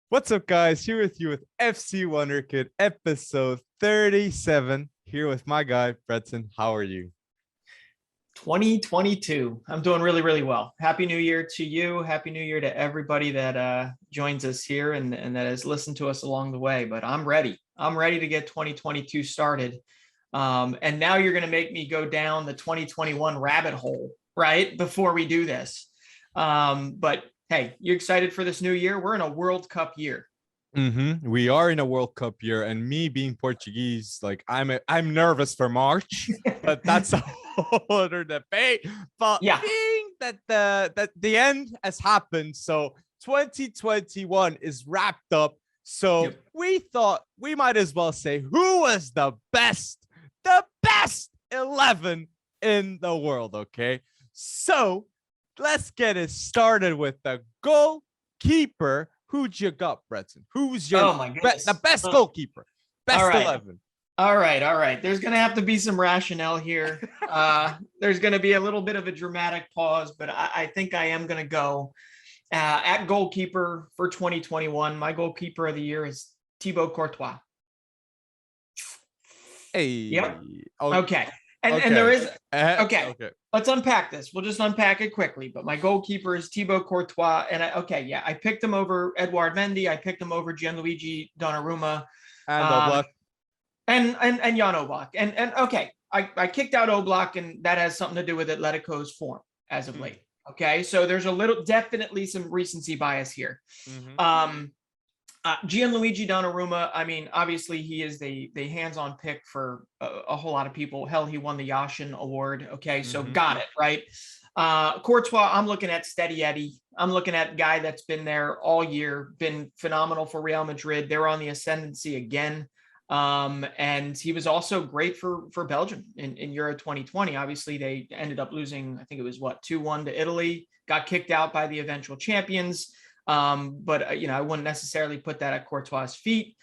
What's up, guys? Here with you with FC Wonderkid, episode 37. Here with my guy, Breton. How are you? 2022. I'm doing really, really well. Happy New Year to you. Happy New Year to everybody that joins us here and that has listened to us along the way. But I'm ready. I'm ready to get 2022 started. And now you're going to make me go down the 2021 rabbit hole, right? Before we do this. But hey, you excited for this new year? We're in a World Cup year. We are in a World Cup year, and me being Portuguese, like I'm nervous for March, but that's a whole other debate. But Yeah. being that the end has happened, so 2021 is wrapped up. So Yep. we thought we might as well say who was the best 11 in the world. Okay, so let's get it started with the goalkeeper. Who'd you got, Breton? Who's your Oh my goodness. the best goalkeeper? Best All right. 11. All right. There's going to have to be some rationale here. There's going to be a little bit of a dramatic pause, but I think I am going to go at goalkeeper for 2021. My goalkeeper of the year is Thibaut Courtois. Hey. Yep. Oh, Okay. And there is, okay. let's unpack this. We'll just unpack it quickly. But my goalkeeper is Thibaut Courtois. And I picked him over Edouard Mendy. I picked him over Gianluigi Donnarumma. And Oblak. And Jan Oblak. And okay, I kicked out Oblak, and that has something to do with Atletico's form as of late. Okay, so there's definitely some recency bias here. Gianluigi Donnarumma, I mean, obviously he is the hands-on pick for a whole lot of people. Hell, he won the Yashin Award. Okay, so got it, right? Courtois, I'm looking at Steady Eddie. I'm looking at a guy that's been there all year, been phenomenal for Real Madrid. They're on the ascendancy again. And he was also great for Belgium in Euro 2020. Obviously, they ended up losing, I think it was 2-1 to Italy, got kicked out by the eventual champions. But I wouldn't necessarily put that at Courtois' feet.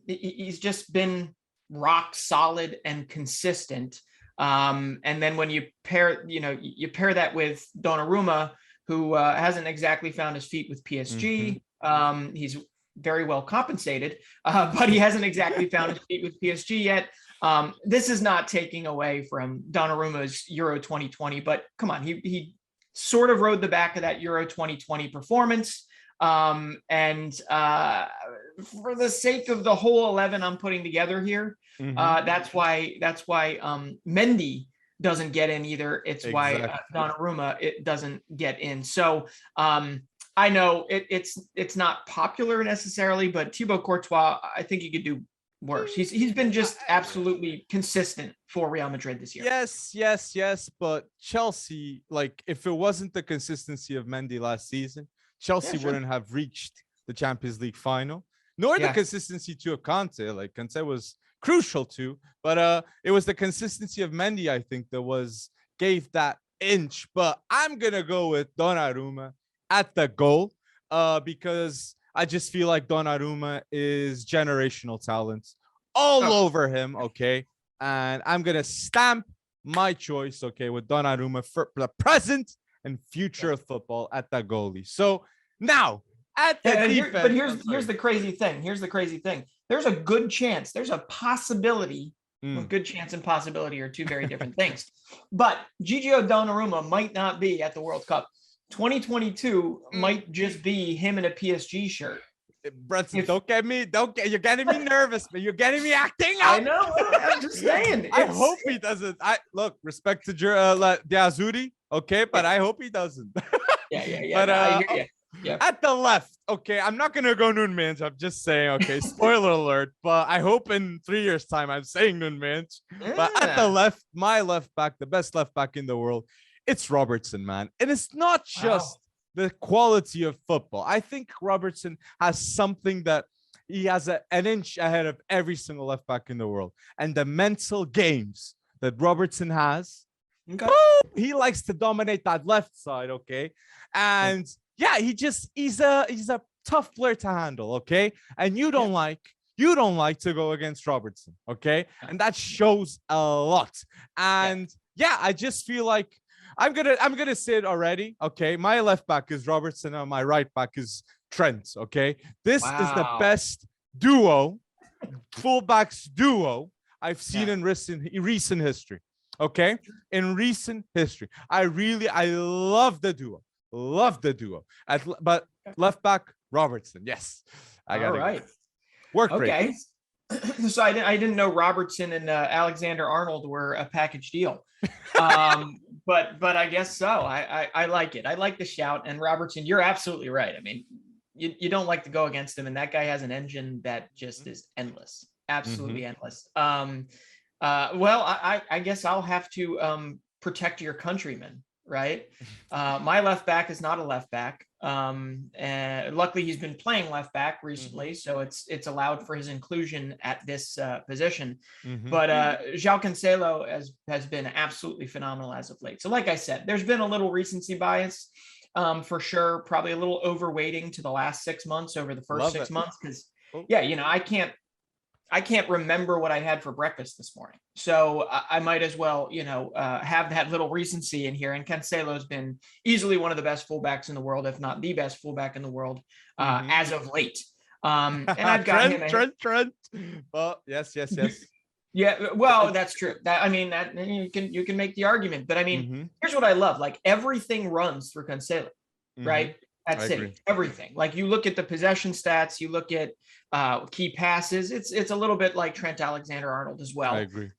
He's just been rock solid and consistent. And then when you pair that with Donnarumma, who hasn't exactly found his feet with PSG. He's very well compensated, but he hasn't exactly found his feet with PSG yet. This is not taking away from Donnarumma's Euro 2020, but come on, he sort of rode the back of that Euro 2020 performance. And for the sake of the whole 11 I'm putting together here, that's why Mendy doesn't get in either. It's why Donnarumma it doesn't get in. So I know it's not popular necessarily, but Thibaut Courtois, I think he could do worse. He's been just absolutely consistent for Real Madrid this year. Yes. But Chelsea, like, if it wasn't the consistency of Mendy last season, Chelsea wouldn't have reached the Champions League final, nor the consistency to a Conte. Like, Conte was crucial too, but it was the consistency of Mendy, I think, that gave that inch. But I'm gonna go with Donnarumma at the goal, because I just feel like Donnarumma is generational talent all over him, okay? And I'm going to stamp my choice, okay, with Donnarumma for the present and future of football at the goalie. So now, at the defense... But here's the crazy thing. There's a good chance, there's a possibility. Well, good chance and possibility are two very different things. But Gigio Donnarumma might not be at the World Cup. 2022 might just be him in a PSG shirt. Brunson, you're getting me nervous, man. You're getting me acting out. I know. I'm just saying. I hope he doesn't. Respect to the Azuri, okay, but I hope he doesn't. Yeah. But at the left, okay, I'm not gonna go Nunez. I'm just saying, okay, spoiler alert. But I hope in 3 years' time I'm saying Nunez. But at the left, my left back, the best left back in the world, it's Robertson, man. And it's not just the quality of football. I think Robertson has something that he has an inch ahead of every single left back in the world. And the mental games that Robertson has, he likes to dominate that left side, okay? And he's a tough player to handle, okay? And you don't like to go against Robertson, okay? And that shows a lot. And I just feel like I'm gonna say it already. Okay, my left back is Robertson, and my right back is Trent. Okay, this is the Wow. best fullbacks duo I've seen in recent history. Okay, in recent history, I love the duo. But left back Robertson, yes, I got All right. Work rate. Okay. So I didn't know Robertson and Alexander Arnold were a package deal. But I guess so. I like it. I like the shout. And Robertson, you're absolutely right. I mean, you don't like to go against him, and that guy has an engine that just is endless, absolutely endless. Well, I guess I'll have to protect your countrymen, right? My left back is not a left back. And luckily he's been playing left back recently, so it's allowed for his inclusion at this position. But João Cancelo has been absolutely phenomenal as of late. So like I said, there's been a little recency bias, for sure, probably a little overweighting to the last 6 months over the first 6 months, because I can't remember what I had for breakfast this morning. So I might as well, have that little recency in here. And Cancelo has been easily one of the best fullbacks in the world, if not the best fullback in the world, as of late. And I've got Trent. Well, yes. Yeah, well, that's true. That you can make the argument, but I mean, here's what I love: like everything runs through Cancelo, right? At City, everything. Like you look at the possession stats, you look at key passes. It's a little bit like Trent Alexander-Arnold as well. I agree.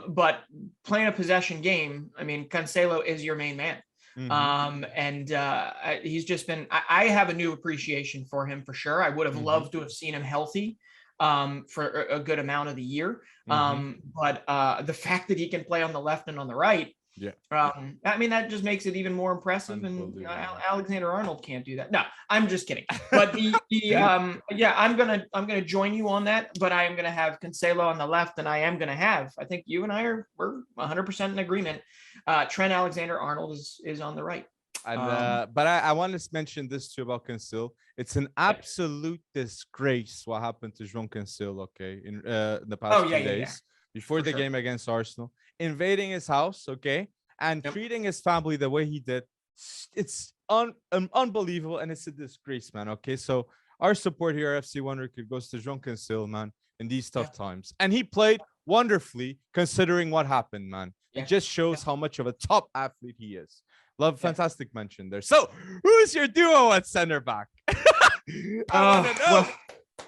But playing a possession game, I mean, Cancelo is your main man. And he's just been. I have a new appreciation for him for sure. I would have loved to have seen him healthy for a good amount of the year. But the fact that he can play on the left and on the right. Yeah. I mean, that just makes it even more impressive. And Alexander Arnold can't do that. No, I'm just kidding. But I'm gonna join you on that. But I am gonna have Cancelo on the left, and I am gonna have. I think you and we're 100% in agreement. Trent Alexander Arnold is on the right. And but I want to mention this too about Cancelo. It's an absolute disgrace what happened to João Cancelo. Okay, in the past 2 days before the game against Arsenal. Invading his house, okay, and treating his family the way he did, it's unbelievable, and it's a disgrace, man. Okay, so our support here, FC Wonderkid, goes to João Cancelo, man, in these tough times, and he played wonderfully considering what happened, man. It just shows how much of a top athlete he is. Fantastic mention there. So, who's your duo at center back? I want to know. Well,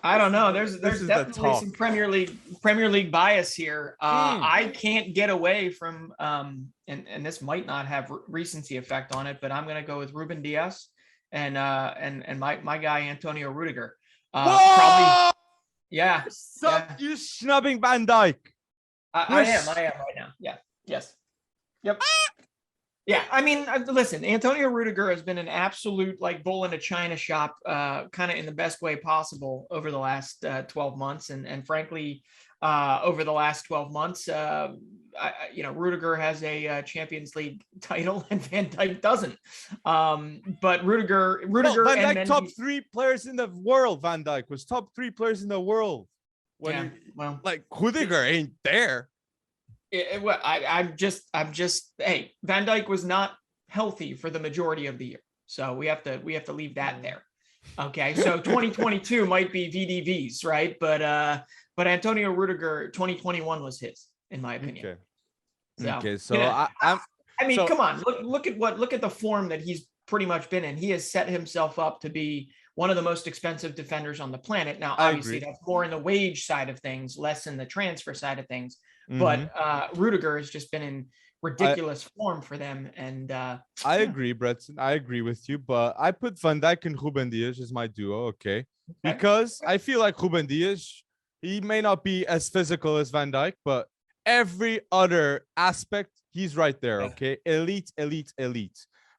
I don't know. There's definitely some Premier League bias here. I can't get away from and this might not have recency effect on it, but I'm gonna go with Ruben Dias and my guy Antonio Rudiger. Probably, yeah. You snubbing Van Dijk. I am right now. Yeah. Yes. Yep. Yeah, I mean, listen, Antonio Rudiger has been an absolute like bull in a china shop, kind of in the best way possible over the last 12 months. And frankly, over the last 12 months, Rudiger has a Champions League title and Van Dijk doesn't. But Rudiger Van Dijk, top 3 players in the world. Van Dijk was top 3 players in the world. Rudiger ain't there. I'm just hey, Van Dijk was not healthy for the majority of the year, so we have to leave that there. Okay, so 2022 might be VDVs, right? But Antonio Rudiger 2021 was his, in my opinion. So come on, look at the form that he's pretty much been in. He has set himself up to be one of the most expensive defenders on the planet. Now, obviously, that's more in the wage side of things, less in the transfer side of things. But Rudiger has just been in ridiculous form for them. And I agree, Bretson. I agree with you. But I put Van Dijk and Ruben Dias as my duo, okay? Because I feel like Ruben Dias, he may not be as physical as Van Dijk, but every other aspect, he's right there, okay? Elite.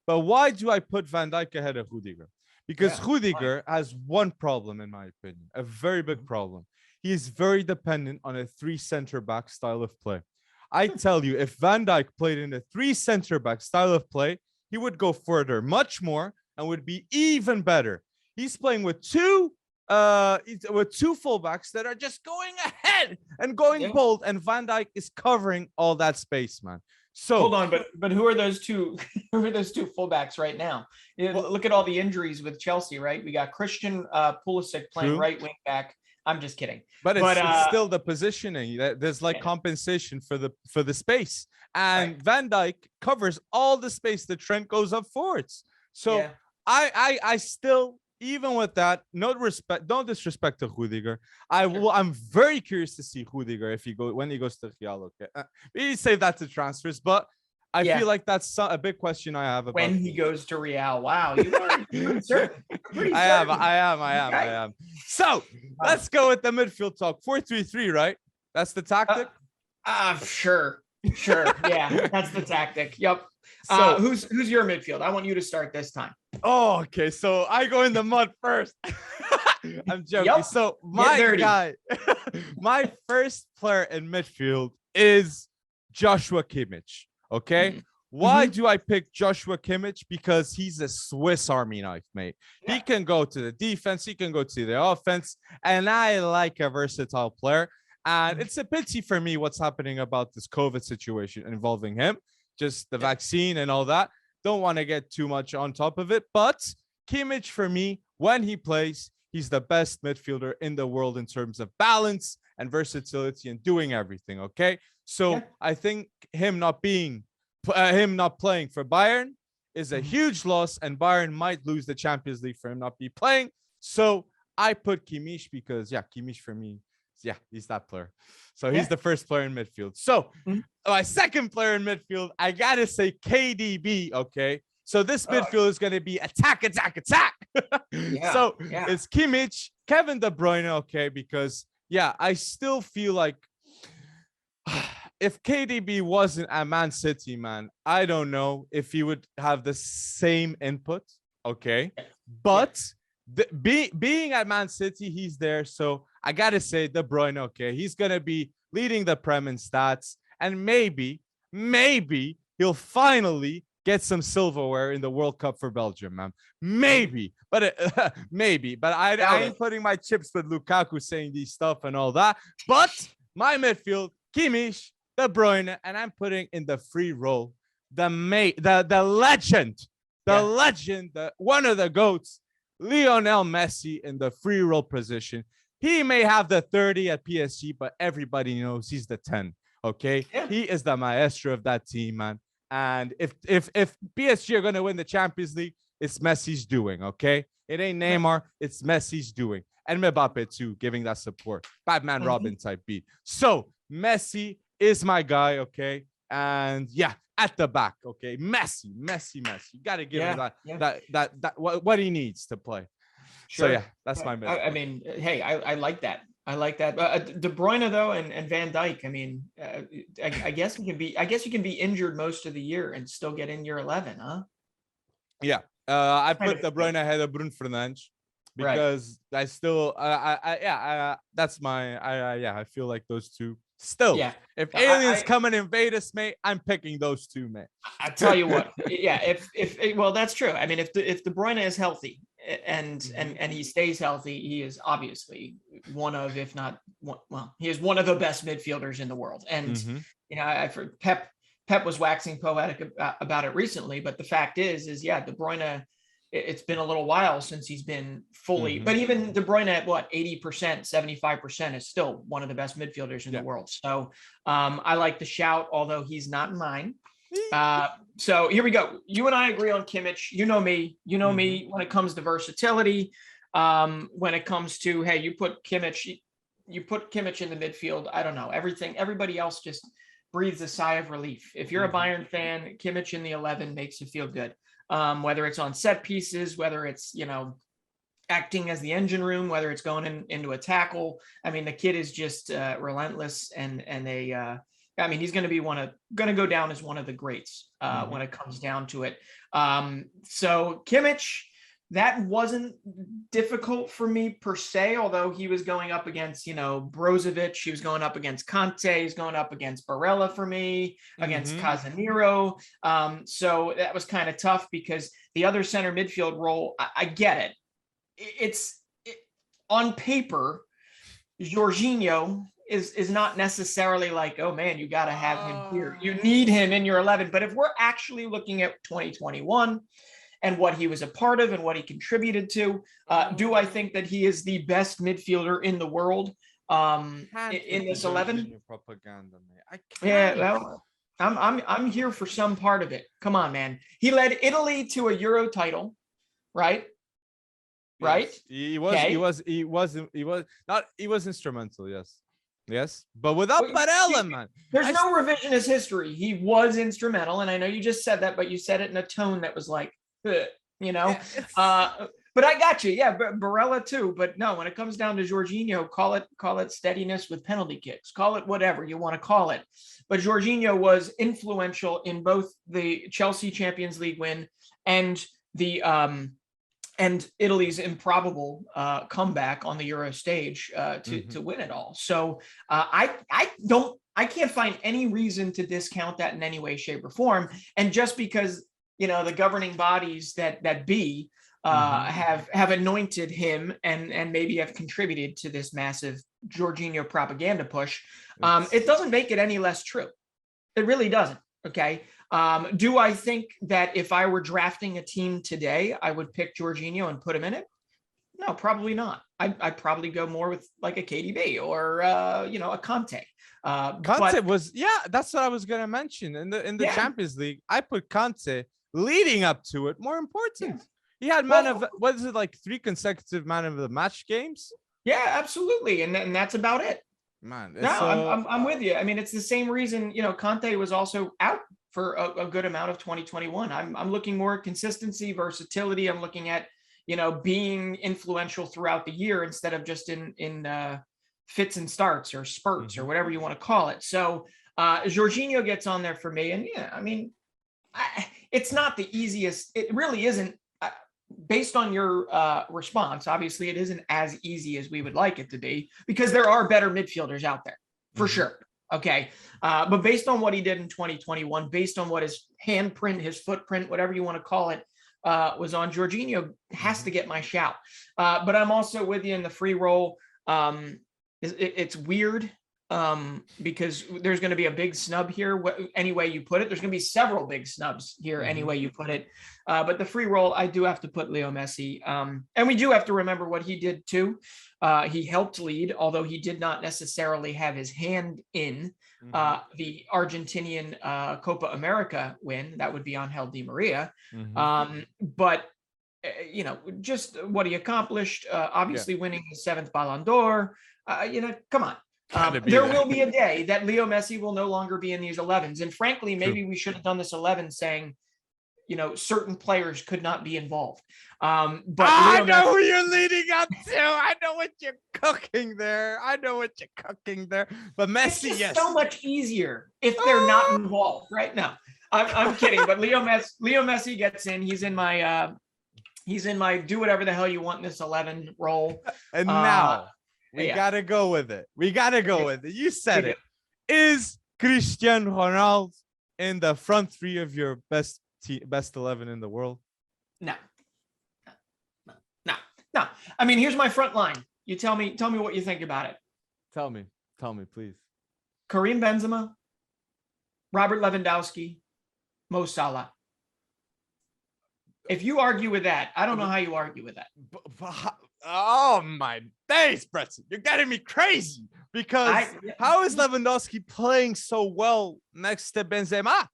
But why do I put Van Dijk ahead of Rudiger? Because Rudiger has one problem, in my opinion, a very big problem. He is very dependent on a 3 center-back style of play. I tell you, if Van Dijk played in a 3 center-back style of play, he would go further, much more, and would be even better. He's playing with two fullbacks that are just going ahead and going bold, and Van Dijk is covering all that space, man. So hold on, but who are those two? Who are those two fullbacks right now? Look at all the injuries with Chelsea, right? We got Christian Pulisic playing right wing back. I'm just kidding, but it's still the positioning. There's like compensation for the space, and Van Dijk covers all the space that Trent goes up forwards. So I still, even with that, no disrespect to Rudiger. I'm very curious to see Rudiger when he goes to Real. Okay, we say that to transfers, but I feel like that's a big question I have about when he goes to Real. Wow, you are pretty certain. I am. So let's go with the midfield talk. 4-3-3, right? That's the tactic. Sure. Yeah, that's the tactic. Yep. So who's your midfield? I want you to start this time. Oh, okay. So I go in the mud first. I'm joking. Yep. So my guy, my first player in midfield is Joshua Kimmich. Okay. Why do I pick Joshua Kimmich? Because he's a Swiss Army knife, mate. Yeah. He can go to the defense, he can go to the offense, and I like a versatile player. And it's a pity for me what's happening about this COVID situation involving him, just the vaccine and all that. Don't want to get too much on top of it, but Kimmich, for me, when he plays, he's the best midfielder in the world in terms of balance and versatility and doing everything. Okay, so I think him not playing for Bayern is a huge loss, and Bayern might lose the Champions League for him not be playing. So I put Kimmich because Kimmich for me, he's that player. So he's the first player in midfield. So my second player in midfield, I gotta say KDB. Okay, so this midfield is gonna be attack. So it's Kimmich, Kevin De Bruyne. Okay, because I still feel like if KDB wasn't at Man City, man, I don't know if he would have the same input. Okay, but being at Man City, he's there. So I gotta say De Bruyne. Okay, he's gonna be leading the Prem in stats, and maybe he'll finally get some silverware in the World Cup for Belgium, man. Maybe, but I ain't putting my chips with Lukaku saying these stuff and all that. But my midfield, Kimmich, De Bruyne, and I'm putting in the free role the legend, one of the GOATs, Lionel Messi, in the free role position. He may have the 30 at PSG, but everybody knows he's the 10. Okay, he is the maestro of that team, man. And if PSG are gonna win the Champions League, it's Messi's doing. Okay, it ain't Neymar, it's Messi's doing, and Mbappe too, giving that support. Batman Robin type beat. So Messi is my guy. Okay, and at the back. Okay, Messi. You gotta give him that what he needs to play. Sure. So that's my midfield. I mean, hey, I like that. De Bruyne though, and Van Dijk. I mean, I guess you can be injured most of the year and still get in your 11, huh? Yeah. I put De Bruyne ahead of Bruno Fernandes because I still, that's my, I feel like those two. Still, if aliens come and invade us, mate, I'm picking those two, mate. I tell you what, well, that's true. I mean, if De Bruyne is healthy and he stays healthy, he is obviously one of, if not one, well, he is one of the best midfielders in the world. And I've heard Pep was waxing poetic about it recently, but the fact is De Bruyne, it's been a little while since he's been fully, but even De Bruyne at 80%, 75% is still one of the best midfielders in the world. So I like the shout, although he's not mine. So here we go. You and I agree on Kimmich. You know me when it comes to versatility. When it comes to, hey, you put Kimmich in the midfield. I don't know. Everybody else just breathes a sigh of relief. If you're a Bayern fan, Kimmich in the 11 makes you feel good. Whether it's on set pieces, whether it's, acting as the engine room, whether it's going into a tackle. I mean, the kid is just relentless and he's going to go down as one of the greats when it comes down to it. So Kimmich, that wasn't difficult for me per se, although he was going up against, Brozovic, he was going up against Conte, he's going up against Barella for me, against Casemiro. So that was kind of tough because the other center midfield role, I get it. It's on paper, Jorginho is not necessarily like, oh man, you got to have him here. You need him in your 11. But if we're actually looking at 2021 and what he was a part of and what he contributed to, do I think that he is the best midfielder in the world in this 11? Propaganda, man. I can't. Yeah, well, I'm here for some part of it. Come on, man. He led Italy to a Euro title, right? Yes. Right? He was instrumental, yes. But without Barella, man. There's no revisionist history. He was instrumental, and I know you just said that, but you said it in a tone that was like, you know. But I got you. Yeah, Barella too. But no, when it comes down to Jorginho, call it steadiness with penalty kicks. Call it whatever you want to call it. But Jorginho was influential in both the Chelsea Champions League win and the and Italy's improbable comeback on the Euro stage to win it all. So I can't find any reason to discount that in any way, shape, or form. And just because, you know, the governing bodies that be have anointed him and maybe have contributed to this massive Jorginho propaganda push, it doesn't make it any less true. It really doesn't. Okay. Do I think that if I were drafting a team today, I would pick Jorginho and put him in it? No, probably not. I'd probably go more with like a KDB or a Conte. Conte was, that's what I was gonna mention. In the Champions League, I put Conte leading up to it more important. Yeah. He had what is it, like 3 consecutive man of the match games? Yeah, absolutely. And that's about it. Man, I'm with you. I mean, it's the same reason, you know, Conte was also out for a good amount of 2021. I'm looking more at consistency, versatility. I'm looking at, you know, being influential throughout the year instead of just in fits and starts or spurts or whatever you want to call it. So Jorginho gets on there for me. And yeah, I mean, it's not the easiest. It really isn't. Based on your response, obviously it isn't as easy as we would like it to be because there are better midfielders out there for sure. Okay. But based on what he did in 2021, based on what his handprint, his footprint, whatever you want to call it, was on, Jorginho has to get my shout. But I'm also with you in the free roll. It's weird because there's going to be a big snub here. Any way you put it, there's going to be several big snubs here. Any way you put it. But the free roll, I do have to put Leo Messi. And we do have to remember what he did too. He helped lead, although he did not necessarily have his hand in the Argentinian Copa America win. That would be Angel Di Maria. But you know, just what he accomplished, obviously winning his 7th Ballon d'Or, you know, come on. There will be a day that Leo Messi will no longer be in these 11s. And frankly, maybe we should have done this 11 saying, you know, certain players could not be involved. But I know who you're leading up to. I know what you're cooking there. But Messi, it's so much easier if they're not involved right now. I'm kidding. But Leo Messi gets in. He's in my do whatever the hell you want in this 11 role. And now we gotta go with it. You said it. Is Cristiano Ronaldo in the front 3 of your best 11 in the world? No. I mean, here's my front line. You tell me what you think about it. Tell me, please. Karim Benzema, Robert Lewandowski, Mo Salah. If you argue with that, I don't know how you argue with that. Oh my days, Bretson, you're getting me crazy because how is Lewandowski playing so well next to Benzema?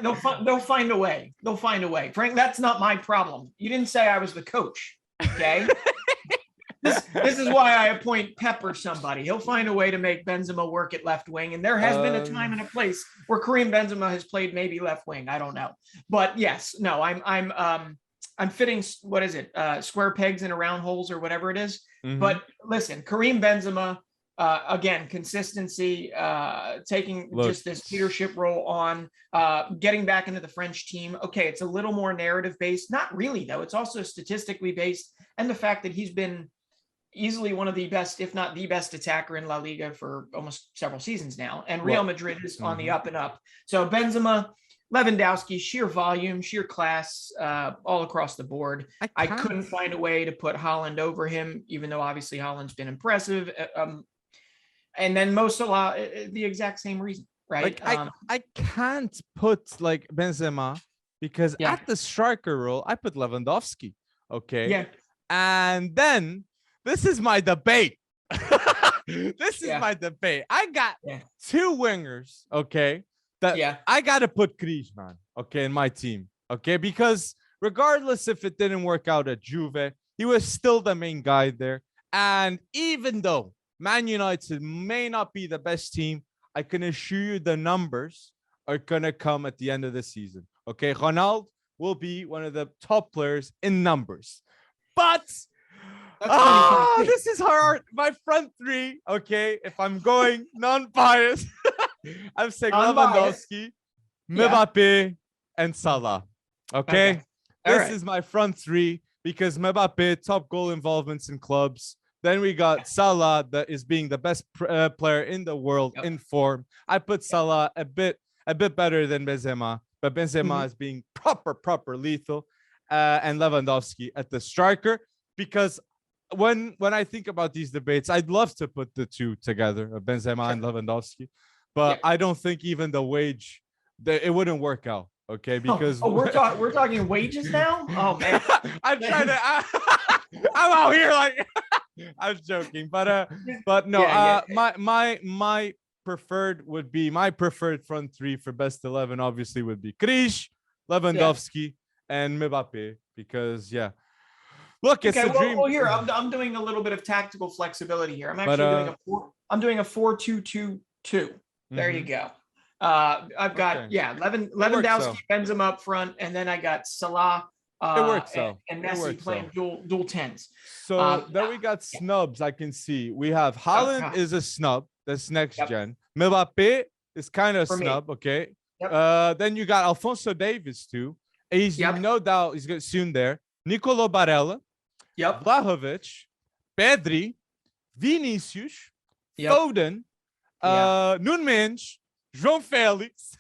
They'll find a way. Frank, that's not my problem. You didn't say I was the coach. Okay. This is why I appoint Pep or somebody. He'll find a way to make Benzema work at left wing. And there has been a time and a place where Karim Benzema has played maybe left wing. I don't know. But yes, no, I'm fitting, what is it? Square pegs in round holes or whatever it is. But listen, Karim Benzema, again, consistency, taking just this leadership role on, getting back into the French team. Okay, it's a little more narrative based. Not really, though. It's also statistically based. And the fact that he's been easily one of the best, if not the best attacker in La Liga for almost several seasons now. And Real Madrid is on the up and up. So Benzema, Lewandowski, sheer volume, sheer class, all across the board. I couldn't find a way to put Haaland over him, even though obviously Haaland's been impressive. And then Mo Salah, the exact same reason, right? Like I can't put like Benzema because at the striker role, I put Lewandowski. Okay. Yeah. And then this is my debate. This is my debate. I got two wingers, okay, that I got to put Griezmann, okay, in my team, okay, because regardless if it didn't work out at Juve, he was still the main guy there. And even though Man United may not be the best team, I can assure you the numbers are going to come at the end of the season, okay? Ronaldo will be one of the top players in numbers. But this is hard. My front three, okay, if I'm going non-biased, I'm saying Lewandowski, Mbappe, and Salah. Okay? This is my front three because Mbappe, top goal involvements in clubs. Then we got Salah, that is being the best player in the world in form. I put Salah a bit better than Benzema, but Benzema is being proper lethal. And Lewandowski at the striker, because when I think about these debates, I'd love to put the two together, Benzema and Lewandowski, but I don't think even the wage, it wouldn't work out. Okay, because we're talking wages now. Oh man, I'm trying to. I'm out here like I'm joking, but no. My preferred would be my preferred front three for best 11. Obviously, would be Krish, Lewandowski, and Mbappe, because look, it's a dream. Well, here I'm doing a little bit of tactical flexibility here. I'm actually doing a 4-2-2-2. There you go. I've got Lewandowski, Benzema up front, and then I got Salah and Messi playing dual tens. So then we got snubs. I can see we have Haaland is a snub. That's next gen. Mbappe is kind of snub. Okay. Then you got Alphonso Davies too. He's no doubt he's going soon there. Nicolo Barella, Vlahovic, Pedri, Vinicius, Foden, Nunes, João Felix.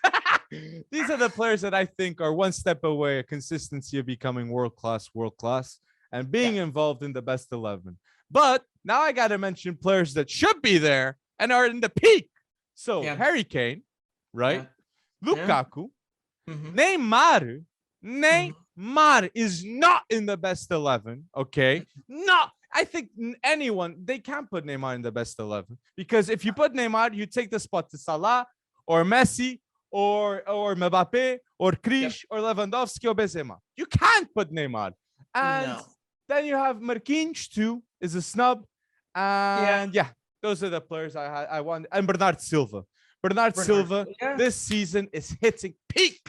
These are the players that I think are one step away, a consistency of becoming world class, and being involved in the best 11. But now I got to mention players that should be there and are in the peak. So Harry Kane, right? Lukaku, Neymar. Neymar is not in the best 11, okay? Not. I think anyone, they can't put Neymar in the best 11, because if you put Neymar, you take the spot to Salah or Messi or Mbappe or Krish or Lewandowski or Benzema. You can't put Neymar. And then you have Marquinhos too, is a snub. And those are the players I want. And Bernard Silva. Bernard Silva this season is hitting peak.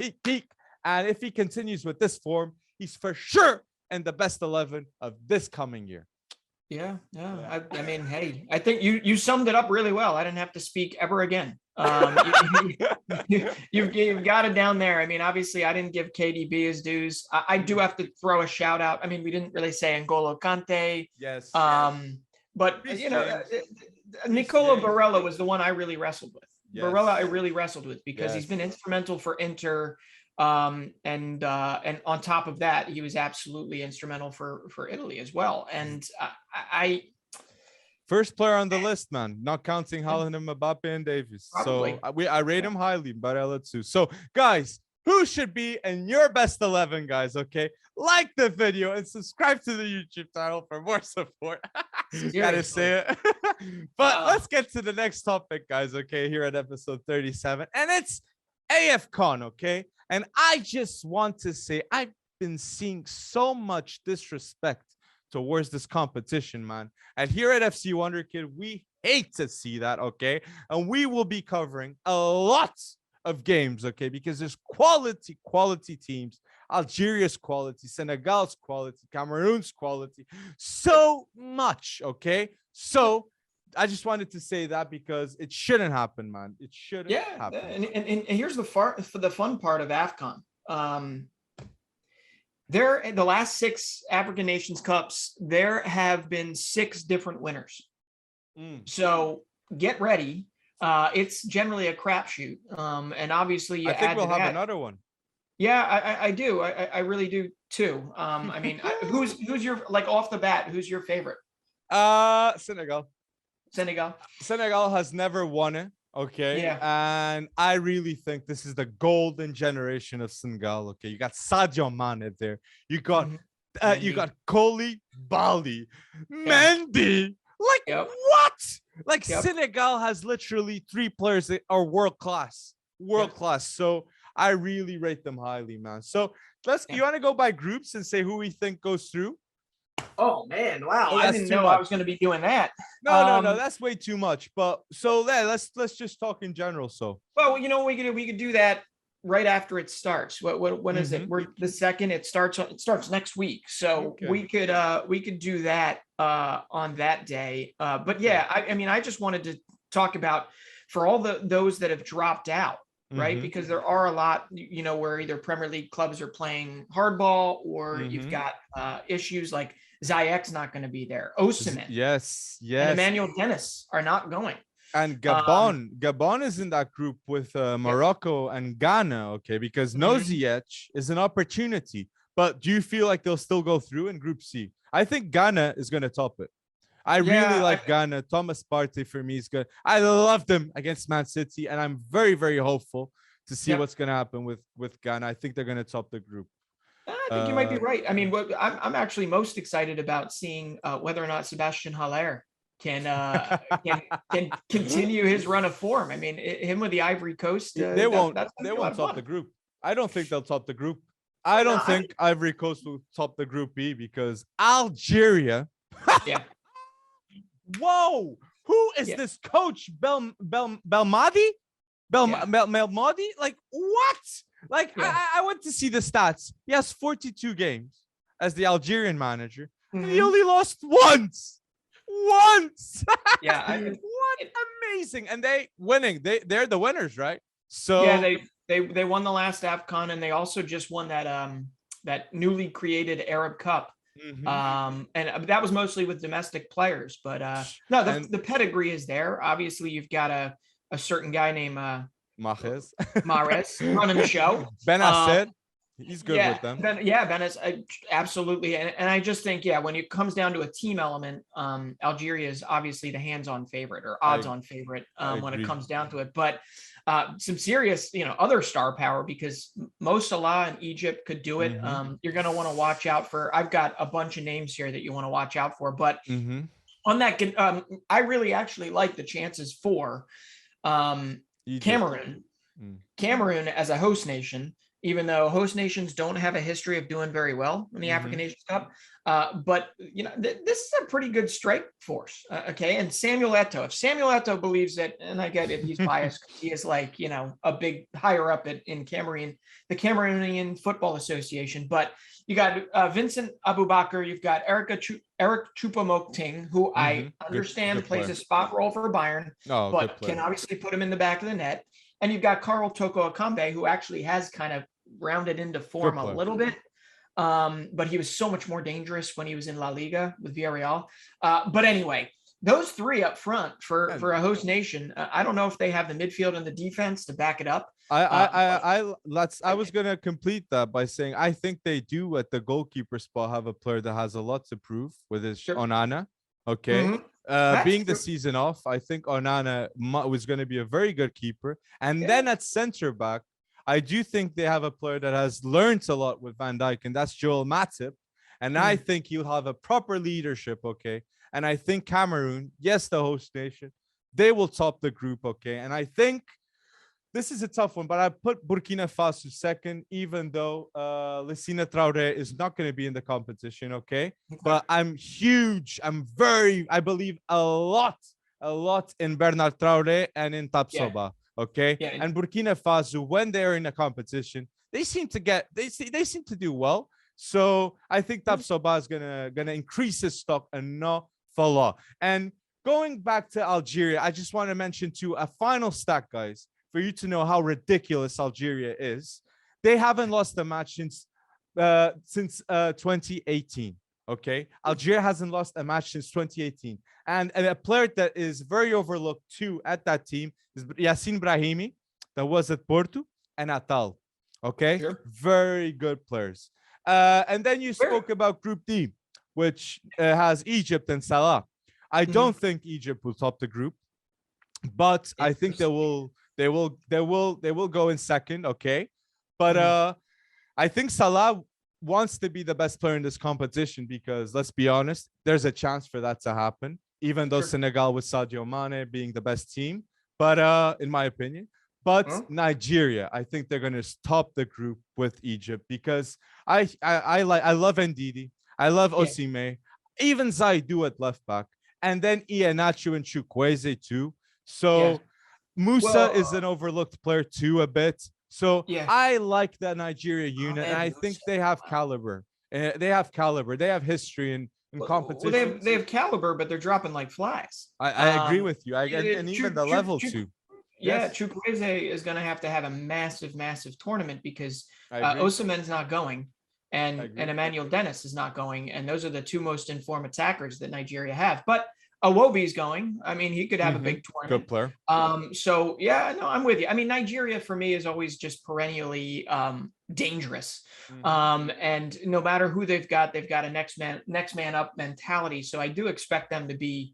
And if he continues with this form, he's for sure in the best 11 of this coming year. I mean, hey, I think you summed it up really well. I didn't have to speak ever again. You've got it down there. I mean, obviously, I didn't give KDB his dues. I do have to throw a shout out. I mean, we didn't really say N'Golo Kante. Yes. But Nicolo Barella was the one I really wrestled with. Barella, I really wrestled with because he's been instrumental for Inter. And on top of that, he was absolutely instrumental for Italy as well. And I first player on the list, man, not counting Haaland and Mbappe and Davies. Probably. So I rate him highly, Barella too. So guys, who should be in your best 11, guys? Okay, like the video and subscribe to the YouTube channel for more support. Gotta say it. But let's get to the next topic, guys. Okay, here at episode 37, and it's AFCON. Okay. And I just want to say, I've been seeing so much disrespect towards this competition, man. And here at FC Wonderkid, we hate to see that, okay? And we will be covering a lot of games, okay? Because there's quality teams. Algeria's quality, Senegal's quality, Cameroon's quality. So much, okay? So I just wanted to say that because it shouldn't happen, man. It shouldn't happen. And here's the fun part of AFCON. The last 6 African Nations Cups, there have been 6 different winners. So get ready. It's generally a crapshoot. And obviously, I think we'll have another one. Yeah, I do. I really do too. I mean, who's your, like, off the bat, who's your favorite? Senegal. Senegal. Senegal has never won it. Okay. Yeah. And I really think this is the golden generation of Senegal. Okay. You got Sadio Mane there. You got you Mendy. got Koli Bali, Yeah. Mendy. Like Yep. what? Like Yep. Senegal has literally 3 players that are world class. World Yep. class. So I really rate them highly, man. So Yeah. you want to go by groups and say who we think goes through? Oh man, wow! Oh, I that's didn't too know I much. was going to be doing that. No, that's way too much. But so yeah, let's just talk in general. So Well, you know, we could do that right after it starts. When is it? We're the second. It starts next week. So Okay. we could do that on that day. But yeah, I mean, I just wanted to talk about, for all those that have dropped out, right? Because there are a lot, you know, where either Premier League clubs are playing hardball, or you've got issues like Ziyech's not going to be there. Osimhen yes, and Emmanuel Dennis are not going. and Gabon is in that group with Morocco and Ghana. Okay, because no Ziyech is an opportunity. But do you feel like they'll still go through in Group C? I think Ghana is going to top it. I really like Ghana. Thomas Partey for me is good. I loved him against Man City, and I'm very, very hopeful to see what's going to happen with Ghana. I think they're going to top the group. I think you might be right. I mean, I'm actually most excited about seeing whether or not Sebastian Haller can continue his run of form. I mean, him with the Ivory Coast. They won't top the group. I don't think they'll top the group. I don't think Ivory Coast will top the Group B, because Algeria. Yeah. Whoa! Who is this coach? Belmadi? Belmadi? Like what? Like I went to see the stats. He has 42 games as the Algerian manager, and he only lost once. Yeah. What amazing! And they're the winners, right? So yeah, they won the last AFCON, and they also just won that newly created Arab Cup. And that was mostly with domestic players, but no, the pedigree is there. Obviously, you've got a certain guy named Mahrez running the show. Benacer, he's good with them. Benacer, absolutely. And I just think, when it comes down to a team element, Algeria is obviously the hands-on favorite, or odds-on favorite when it comes down to it. But some serious, other star power, because Mo Salah in Egypt could do it. You're going to want to watch out for. I've got a bunch of names here that you want to watch out for. But on that, I really actually like the chances for Cameroon. Cameroon as a host nation, even though host nations don't have a history of doing very well in the African Nations Cup. But, this is a pretty good strike force. Okay. And Samuel Eto'o, if Samuel Eto'o believes that, and I get it, he's biased. He is like, a big higher up in Cameroon, the Cameroonian Football Association. But you got Vincent Aboubakar, you've got Eric Choupo-Moting, who I understand plays a spot role for Bayern, but can obviously put him in the back of the net. And you've got Karl Toko Ekambi, who actually has kind of rounded into form a little bit. But he was so much more dangerous when he was in La Liga with Villarreal. But anyway, those three up front for a host nation, I don't know if they have the midfield and the defense to back it up. I was gonna complete that by saying I think they do at the goalkeeper spot have a player that has a lot to prove with his Onana. Okay. Being the season off, I think Onana was going to be a very good keeper. And then at center back, I do think they have a player that has learned a lot with Van Dijk, and that's Joel Matip. And I think he'll have a proper leadership, okay? And I think Cameroon, yes, the host nation, they will top the group, okay? And I think this is a tough one, but I put Burkina Faso second, even though Lessina Traoré is not going to be in the competition, okay? But I believe a lot in Bernard Traoré and in Tapsoba, okay? Yeah. And Burkina Faso, when they're in a competition, they seem to do well. So I think Tapsoba is gonna increase his stock and not fall off. And going back to Algeria, I just want to mention too a final stat, guys, for you to know how ridiculous Algeria is. They haven't lost a match since 2018. Okay, Algeria hasn't lost a match since 2018, and a player that is very overlooked too at that team is Yassine Brahimi, that was at Porto, and Atal. Okay, Sure. very good players. And then you Sure. spoke about Group D, which has Egypt and Salah. I Mhm. don't think Egypt will top the group, but I think they Interesting. will. They will go in second. Okay, but Mhm. I think Salah wants to be the best player in this competition because let's be honest, there's a chance for that to happen. Even though Sure. Senegal with Sadio Mane being the best team, but in my opinion, but Huh? Nigeria, I think they're gonna top the group with Egypt because I love Ndidi, I love Yeah. Osime, even Zaidu at left back, and then Iheanacho and Chukwueze too. Yeah. So Musa Well, is an overlooked player too a bit. So yeah. I like that Nigeria Oh unit, and man, I think Musa. they have Wow. caliber. They have caliber. They have history in Well, they have competitions. caliber, but they're dropping like flies. I agree with you. And It, even the level too. yeah, Yes, Chukwueze is going to have a massive, massive tournament because I agree. Osimhen's not going, I and agree. Emmanuel Dennis is not going, and those are the two most informed attackers that Nigeria have. But Iwobi's going. I mean, he could have a big Good tournament. player. So yeah, no, I'm with you. I mean, Nigeria for me is always just perennially dangerous. And no matter who they've got a next man up mentality. So I do expect them to be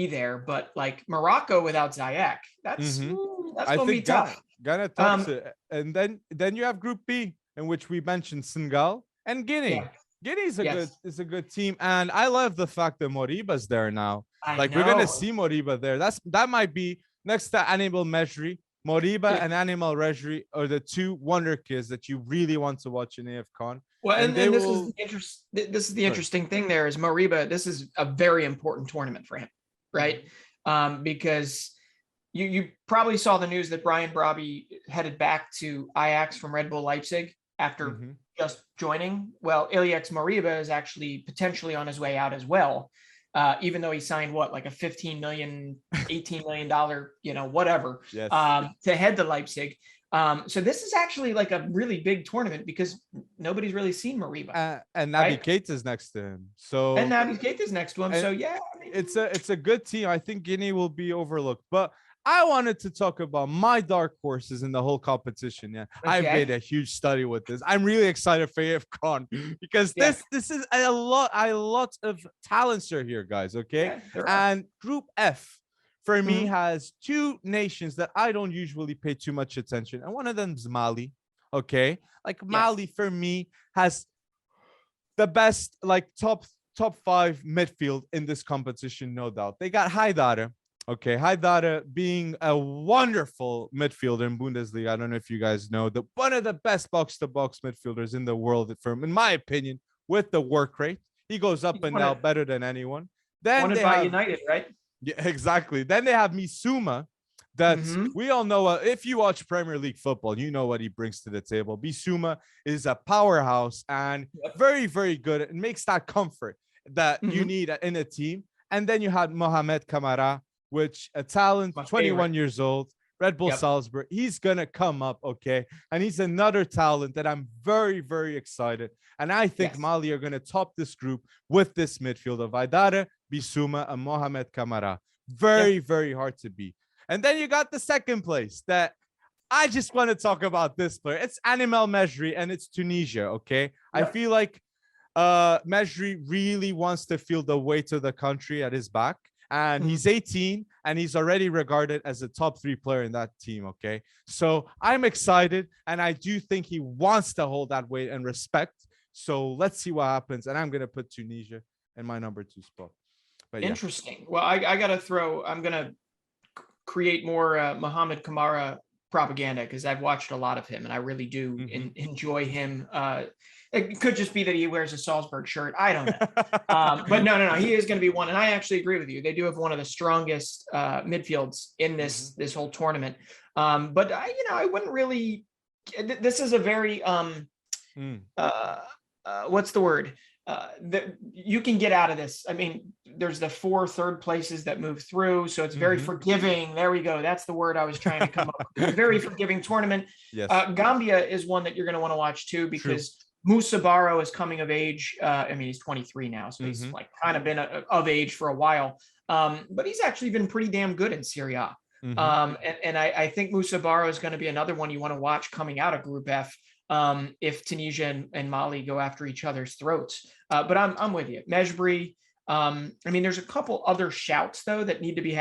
there. But like Morocco without Ziyech, hmm that's I gonna be think tough. Ghana tops Um, it, and then you have Group B, in which we mentioned Senegal and Guinea. yeah, Guinea's a good yes, is a good team, and I love the fact that Moriba's there now. I Like we're gonna know. see Moriba there. That might be next to Animal Mejri. Moriba Yeah. and Animal Mejri are the two wonder kids that you really want to watch in AFCON, Well, and they and this is the will. interest. This is the Sorry. interesting thing. There is Moriba. This is a very important tournament for him, right? Because you probably saw the news that Brian Brobby headed back to Ajax from Red Bull Leipzig after Mm-hmm. just joining. Well, Ilyich Moriba is actually potentially on his way out as well, even though he signed what, like a 15 million, $18 million, whatever, Yes. to head to Leipzig. So this is actually like a really big tournament because nobody's really seen Moriba, And Naby right? Keita's next to him. And So Naby Keita's next to him. and So yeah, I mean, it's a good team. I think Guinea will be overlooked, but I wanted to talk about my dark horses in the whole competition. Yeah, I've made okay, a huge study with this. I'm really excited for AFCON because yeah, this is a lot of talents are here, guys. Okay, yeah, there are. and Group F for me Mhm. has two nations that I don't usually pay too much attention, and one of them is Mali. Okay, like Yes. Mali for me has the best like top five midfield in this competition, no doubt. They got Haidara. Okay, Haidara being a wonderful midfielder in Bundesliga. I don't know if you guys know that one of the best box to box midfielders in the world, in my opinion, with the work rate. He goes up He's and down better than anyone. Then wanted they by have United, right? yeah, exactly. Then they have Misuma. That Mm-hmm. we all know. If you watch Premier League football, you know what he brings to the table. Bissouma is a powerhouse and Yep. very, very good. It makes that comfort that you Mm-hmm. need in a team. And then you had Mohamed Kamara, which a talent, My 21 favorite. years old, Red Bull Yep. Salzburg. He's gonna come up, okay. And he's another talent that I'm very, very excited. And I think Yes. Mali are gonna top this group with this midfield of Aidara, Bissouma, and Mohamed Kamara. Yeah. Very, very hard to beat. And then you got the second place that I just want to talk about this player. It's Animal Mejri and it's Tunisia. Okay. I Yep. feel like Mejri really wants to feel the weight of the country at his back. And Mhm. he's 18 and he's already regarded as a top 3 player in that team. Okay. So I'm excited and I do think he wants to hold that weight and respect. So let's see what happens. And I'm going to put Tunisia in my number 2 spot. But yeah. Interesting. Well, I got to I'm going to create more Mohamed Kamara propaganda because I've watched a lot of him and I really do enjoy him. It could just be that he wears a Salzburg shirt. I don't know. But no. He is going to be one. And I actually agree with you. They do have one of the strongest midfields in this whole tournament. But I wouldn't really. This is a very what's the word? That you can get out of this. I mean, there's the 4 third places that move through, so it's very forgiving. There we go. That's the word I was trying to come up with. It's a very forgiving tournament. Yes. Gambia is one that you're going to want to watch too because Musa Barrow is coming of age. I mean, he's 23 now, so he's like kind of been of age for a while. But he's actually been pretty damn good in Serie A. And I think Moussa Barrow is going to be another one you want to watch coming out of Group F. If Tunisia and Mali go after each other's throats. But I'm with you. Mejbri. I mean, there's a couple other shouts though that need to be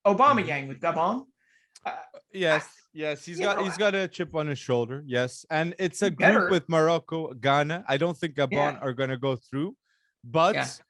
Aubameyang with Gabon. Yes, he's got a chip on his shoulder. Yes, and it's a group with Morocco, Ghana. I don't think Gabon are gonna go through, but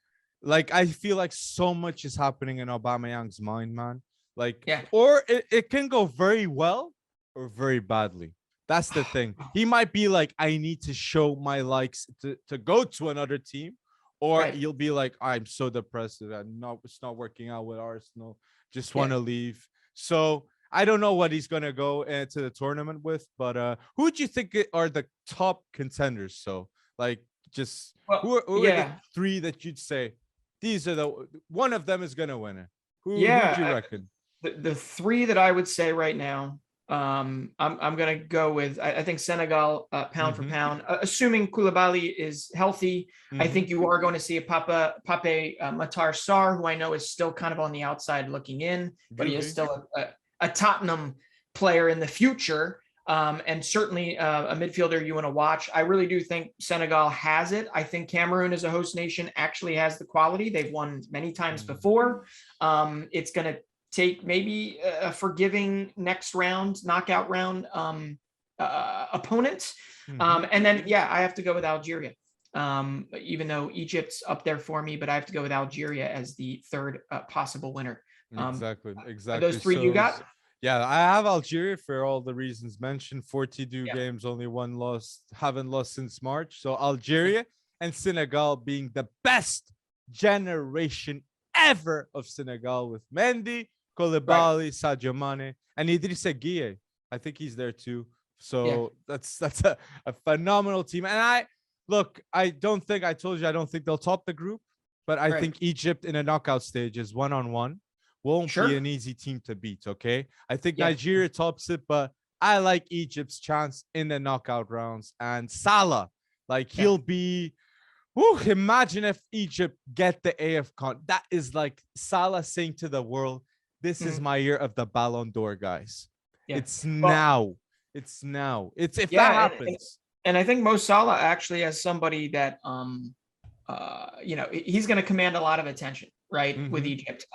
like I feel like so much is happening in Aubameyang's mind, man. Like, or it can go very well or very badly. That's the thing. He might be like, I need to show my likes to go to another team, or he'll be like, I'm so depressed that it's not working out with Arsenal. Just want to leave. So I don't know what he's gonna go into the tournament with, but who would you think are the top contenders? So like, just who are the three that you'd say these are one of them is gonna win it? Who would you reckon? The three that I would say right now. I'm gonna go with I think Senegal pound for pound, assuming Koulibaly is healthy. I think you are going to see a Pape Matar Sarr, who I know is still kind of on the outside looking in, but he is still a Tottenham player in the future, and certainly a midfielder you want to watch. I really do think Senegal has it. I think Cameroon as a host nation actually has the quality. They've won many times before. It's going to take maybe a forgiving next round, knockout round opponent. And then, I have to go with Algeria, even though Egypt's up there for me, but I have to go with Algeria as the third possible winner. Exactly. Those three you got? Yeah, I have Algeria for all the reasons mentioned. 42 games, only one loss, haven't lost since March. So Algeria and Senegal being the best generation ever of Senegal with Mendy, Koulibaly, Sadio Mane, and Idrissa Gueye. I think he's there too. So that's a phenomenal team. And I don't think they'll top the group, but I think Egypt in a knockout stage is one-on-one. Won't be an easy team to beat. Okay. I think Nigeria tops it, but I like Egypt's chance in the knockout rounds. And Salah, like he'll be. Imagine if Egypt get the AFCON. That is like Salah saying to the world, this is my year of the Ballon d'Or, guys. It's now. It's now. It's if that happens. And I think Mo Salah actually has somebody that he's going to command a lot of attention, right, with Egypt.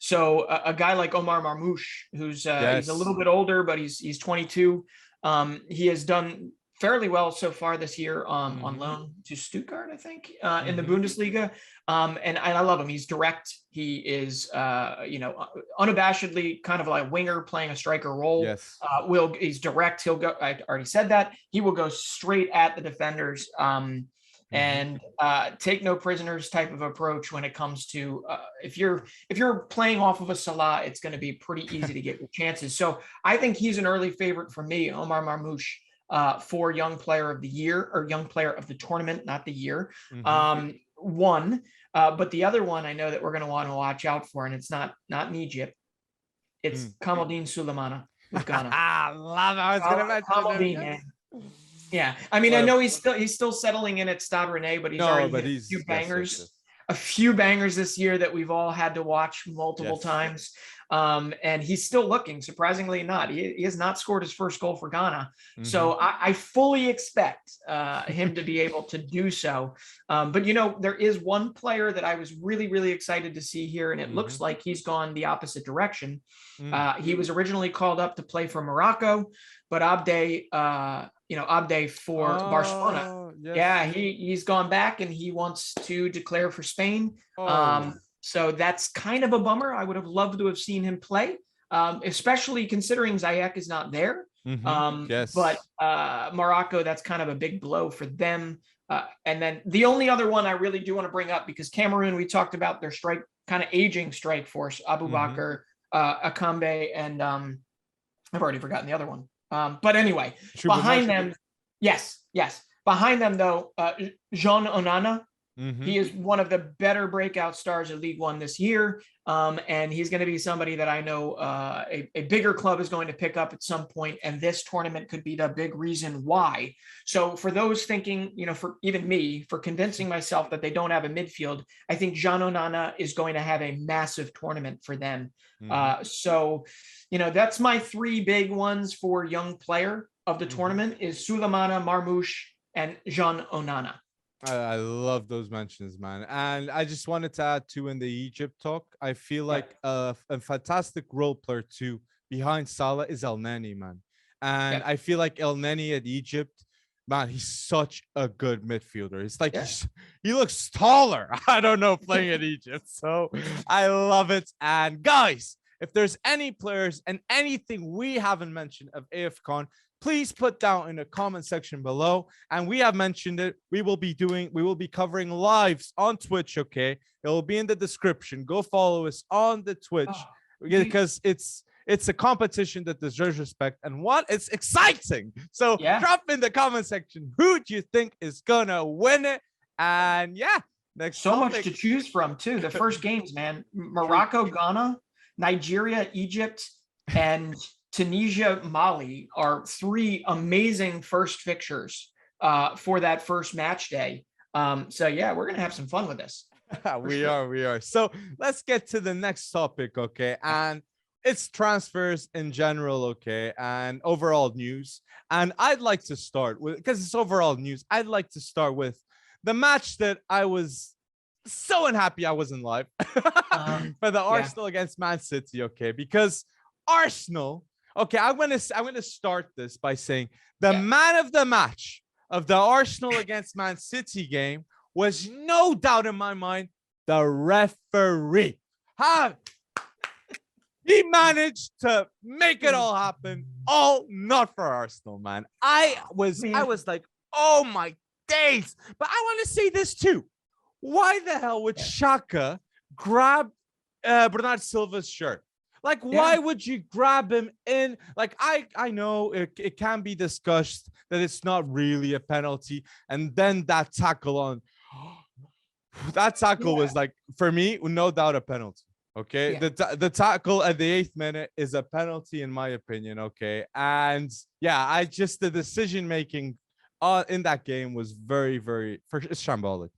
So a guy like Omar Marmoush, who's he's a little bit older, but he's 22. He has done fairly well so far this year on loan to Stuttgart, I think, in the Bundesliga. And I love him. He's direct. He is, unabashedly kind of like a winger playing a striker role. Yes. He's direct. He'll go. I already said that. He will go straight at the defenders and take no prisoners type of approach when it comes to if you're playing off of a Salah, it's going to be pretty easy to get your chances. So I think he's an early favorite for me, Omar Marmoush. For young player of the year or young player of the tournament, not the year. One, but the other one I know that we're going to want to watch out for, and it's not in Egypt. It's Kamaldeen Sulemana with Ghana. I love it. I was going to mention Kamaldeen, man. Yeah, I mean, I know he's still settling in at Stade Rennais, but he's already hit a few bangers. A few bangers this year that we've all had to watch multiple times. And he's still looking, surprisingly not. He has not scored his first goal for Ghana. So I fully expect him to be able to do so. But, there is one player that I was really, really excited to see here, and it looks like he's gone the opposite direction. He was originally called up to play for Morocco, but Abde for Barcelona. Yes. Yeah, he's gone back and he wants to declare for Spain. So that's kind of a bummer. I would have loved to have seen him play, especially considering Ziyech is not there. But Morocco, that's kind of a big blow for them. And then the only other one I really do want to bring up, because Cameroon, we talked about their kind of aging strike force, Abubakar, Akambe, and I've already forgotten the other one. But anyway, behind them, yes. Behind them, though, Jean Onana He is one of the better breakout stars of League One this year. And he's going to be somebody that I know a bigger club is going to pick up at some point, and this tournament could be the big reason why. So for those thinking, for even me, for convincing myself that they don't have a midfield, I think Jean Onana is going to have a massive tournament for them. So, that's my three big ones for young player of the tournament is Sulemana, Marmoush, and Jean Onana. I love those mentions, man. And I just wanted to add too in the Egypt talk. I feel like a fantastic role player too behind Salah is El Neni, man. And I feel like El Neni at Egypt, man, he's such a good midfielder. It's like he looks taller. I don't know, playing at Egypt. So I love it. And guys, if there's any players and anything we haven't mentioned of AFCON, please put down in the comment section below. And we have mentioned it. We will be covering lives on Twitch. Okay. It will be in the description. Go follow us on the Twitch because it's a competition that deserves respect and it's exciting. So drop in the comment section. Who do you think is gonna win it? And next much to choose from too. The first games, man, Morocco, Ghana, Nigeria, Egypt, and Tunisia, Mali are three amazing first fixtures for that first match day. So we're gonna have some fun with this. We are. So let's get to the next topic, okay? And it's transfers in general, okay, and overall news. And I'd like to start with, because it's overall news, I'd like to start with the match that I was so unhappy I wasn't live for the Arsenal against Man City, okay? Because Arsenal. Okay, I'm gonna start this by saying the man of the match of the Arsenal against Man City game was no doubt in my mind the referee. He managed to make it all happen, all not for Arsenal, man. I was like, oh my days. But I want to say this too. Why the hell would Xhaka grab Bernardo Silva's shirt? Like, why would you grab him in? Like, I know it can be discussed that it's not really a penalty. And then that tackle was like, for me, no doubt a penalty. Okay. The tackle at the 8th minute is a penalty, in my opinion. Okay. And the decision making in that game was very, very shambolic.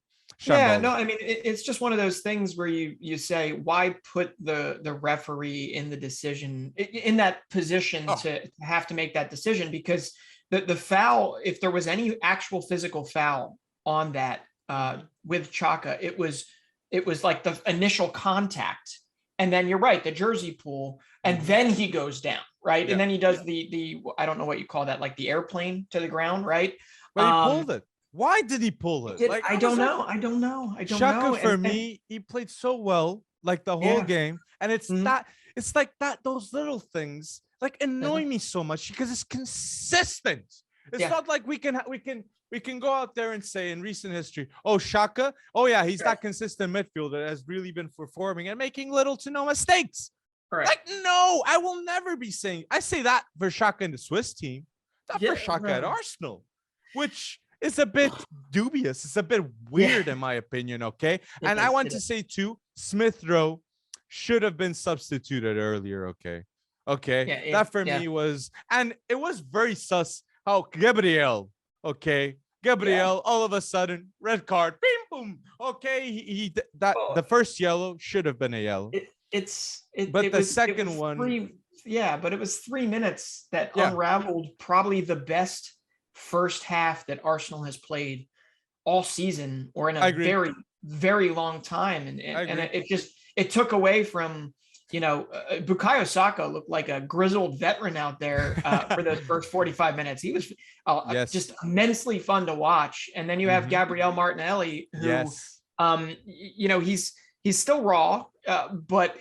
No, I mean, it's just one of those things where you say, why put the referee in the decision in that position to have to make that decision? Because the foul, if there was any actual physical foul on that with Xhaka, it was like the initial contact, and then you're right, the jersey pull, and then he goes down, right, and then he does the I don't know what you call that, like the airplane to the ground, right? But he pulled it. Why did he pull it? I don't know. Xhaka, for me, he played so well, like the whole game. And it's like that, those little things like annoy me so much because it's consistent. It's not like we can go out there and say in recent history, oh, Xhaka, he's that consistent midfielder that has really been performing and making little to no mistakes. Right. Like, no, I will never be saying. I say that for Xhaka in the Swiss team, not for Xhaka at Arsenal, which is a bit dubious. It's a bit weird, in my opinion, okay? And I want to say, too, Smith Rowe should have been substituted earlier, okay? Okay, that for me was... And it was very sus how Gabrielle, all of a sudden, red card, bing, boom, okay? The first yellow should have been a yellow. But the second one... but it was 3 minutes that unraveled probably the best first half that Arsenal has played all season or in a very, very long time. And it took away from, Bukayo Saka looked like a grizzled veteran out there for those first 45 minutes. He was just immensely fun to watch. And then you have Gabrielle Martinelli, who, he's still raw, but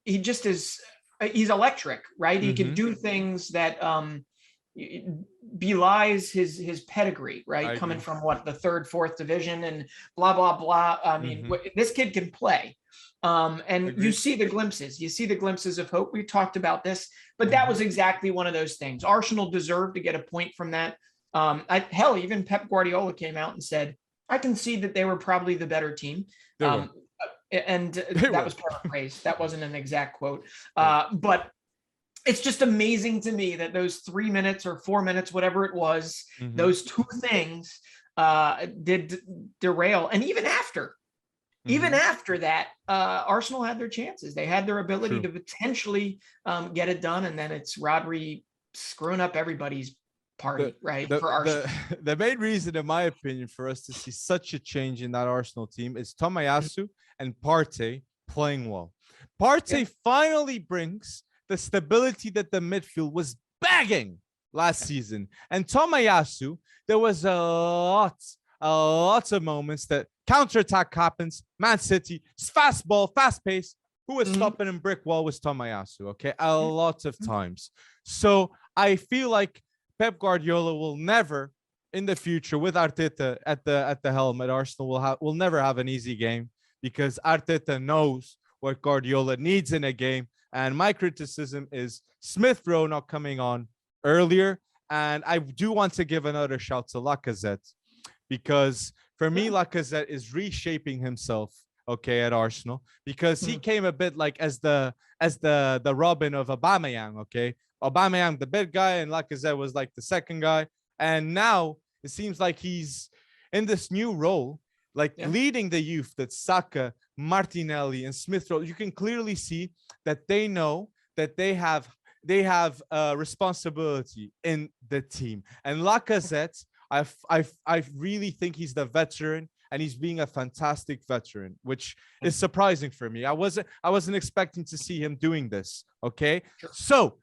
he just is, he's electric, right? He can do things that, belies his pedigree, right? Coming from the 3rd, 4th division and blah, blah, blah. I mean, this kid can play. And you see the glimpses of hope. We talked about this, but that was exactly one of those things. Arsenal deserved to get a point from that. Even Pep Guardiola came out and said, I can see that they were probably the better team. And that was paraphrased. That wasn't an exact quote. But it's just amazing to me that those 3 minutes or 4 minutes, whatever it was, those two things did derail. And even after that, Arsenal had their chances. They had their ability to potentially get it done. And then it's Rodri screwing up everybody's party, for Arsenal. The main reason, in my opinion, for us to see such a change in that Arsenal team is Tomiyasu and Partey playing well. Partey finally brings the stability that the midfield was begging last season. And Tomiyasu, there was a lot of moments that counterattack happens. Man City, fast ball, fast pace. Who was stopping in brick wall was Tomiyasu, okay? A lot of times. So I feel like Pep Guardiola will never, in the future, with Arteta at the helm at Arsenal, will never have an easy game, because Arteta knows what Guardiola needs in a game. And my criticism is Smith Rowe not coming on earlier. And I do want to give another shout to Lacazette, because for me, Lacazette is reshaping himself, okay, at Arsenal, because he came a bit like as the Robin of Aubameyang, okay? Aubameyang, the big guy, and Lacazette was like the second guy. And now it seems like he's in this new role, like leading the youth, that Saka, Martinelli, and Smith Rowe. You can clearly see that they know that they have responsibility in the team. And Lacazette, I really think he's the veteran, and he's being a fantastic veteran, which is surprising for me. I wasn't expecting to see him doing this. Okay, so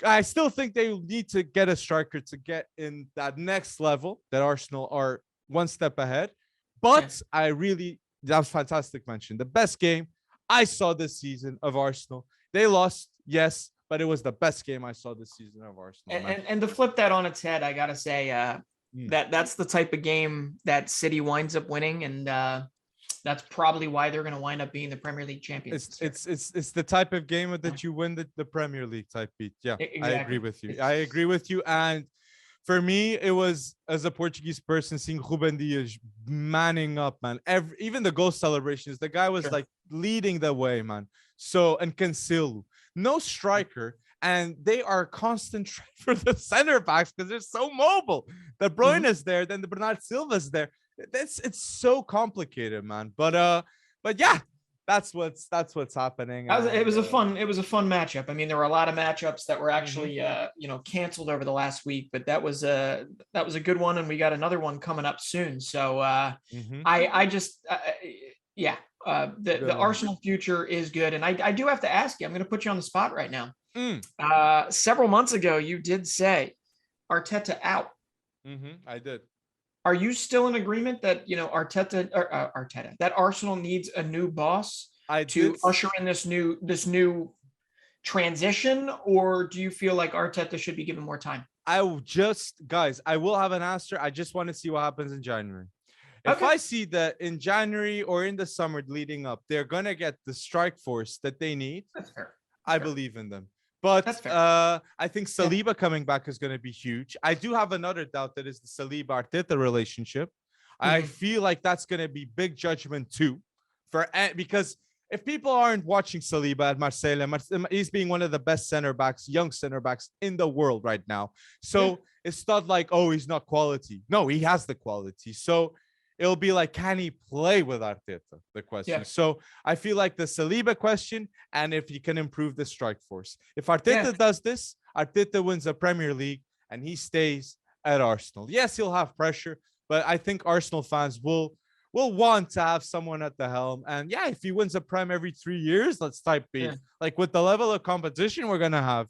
I still think they need to get a striker to get in that next level that Arsenal are one step ahead. But that was fantastic mention. The best game I saw this season of Arsenal. They lost, yes, but it was the best game I saw this season of Arsenal. And to flip that on its head, I gotta say that's the type of game that City winds up winning, and that's probably why they're going to wind up being the Premier League champions. It's the type of game that you win the Premier League type beat. Yeah, exactly. I agree with you. And for me, it was, as a Portuguese person, seeing Ruben Dias manning up, man. Even the goal celebrations, the guy was like leading the way, man. So, and Cancelo, no striker, and they are constant for the center backs because they're so mobile. The Bruyne is there, then the Bernard Silva's there. It's so complicated, man. But yeah, that's what's happening. It was a fun matchup. I mean, there were a lot of matchups that were actually canceled over the last week, but that was a good one, and we got another one coming up soon. So the Arsenal future is good, and I do have to ask you. I'm going to put you on the spot right now. Several months ago, you did say Arteta out. I did. Are you still in agreement that that Arsenal needs a new boss to usher in this new transition, or do you feel like Arteta should be given more time? I will have an answer. I just want to see what happens in January. If I see that in January or in the summer leading up, they're gonna get the strike force that they need, that's fair. I believe in them. But I think Saliba coming back is going to be huge. I do have another doubt, that is the Saliba-Arteta relationship. I feel like that's going to be big judgment too, because if people aren't watching Saliba at Marseille, he's being one of the best young center backs in the world right now. So it's not like, oh, he's not quality. No, he has the quality. So it'll be like, can he play with Arteta? The question. So I feel like the Saliba question, and if he can improve the strike force. If Arteta does this, Arteta wins the Premier League and he stays at Arsenal. Yes, he'll have pressure, but I think Arsenal fans will want to have someone at the helm. And yeah, if he wins a Prem every 3 years, let's type B. Like with the level of competition we're gonna have.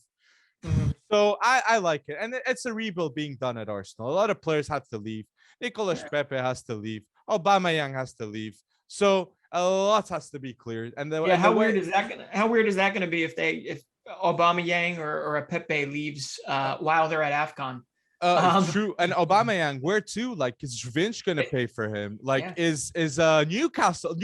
So I like it, and it's a rebuild being done at Arsenal. A lot of players have to leave. Nicolas Pepe has to leave. Aubameyang has to leave. So a lot has to be cleared. And how weird is that gonna be if Aubameyang or a Pepe leaves while they're at AFCON? True. And Aubameyang, where to? Like, is Vinch gonna pay for him? Like, is Newcastle?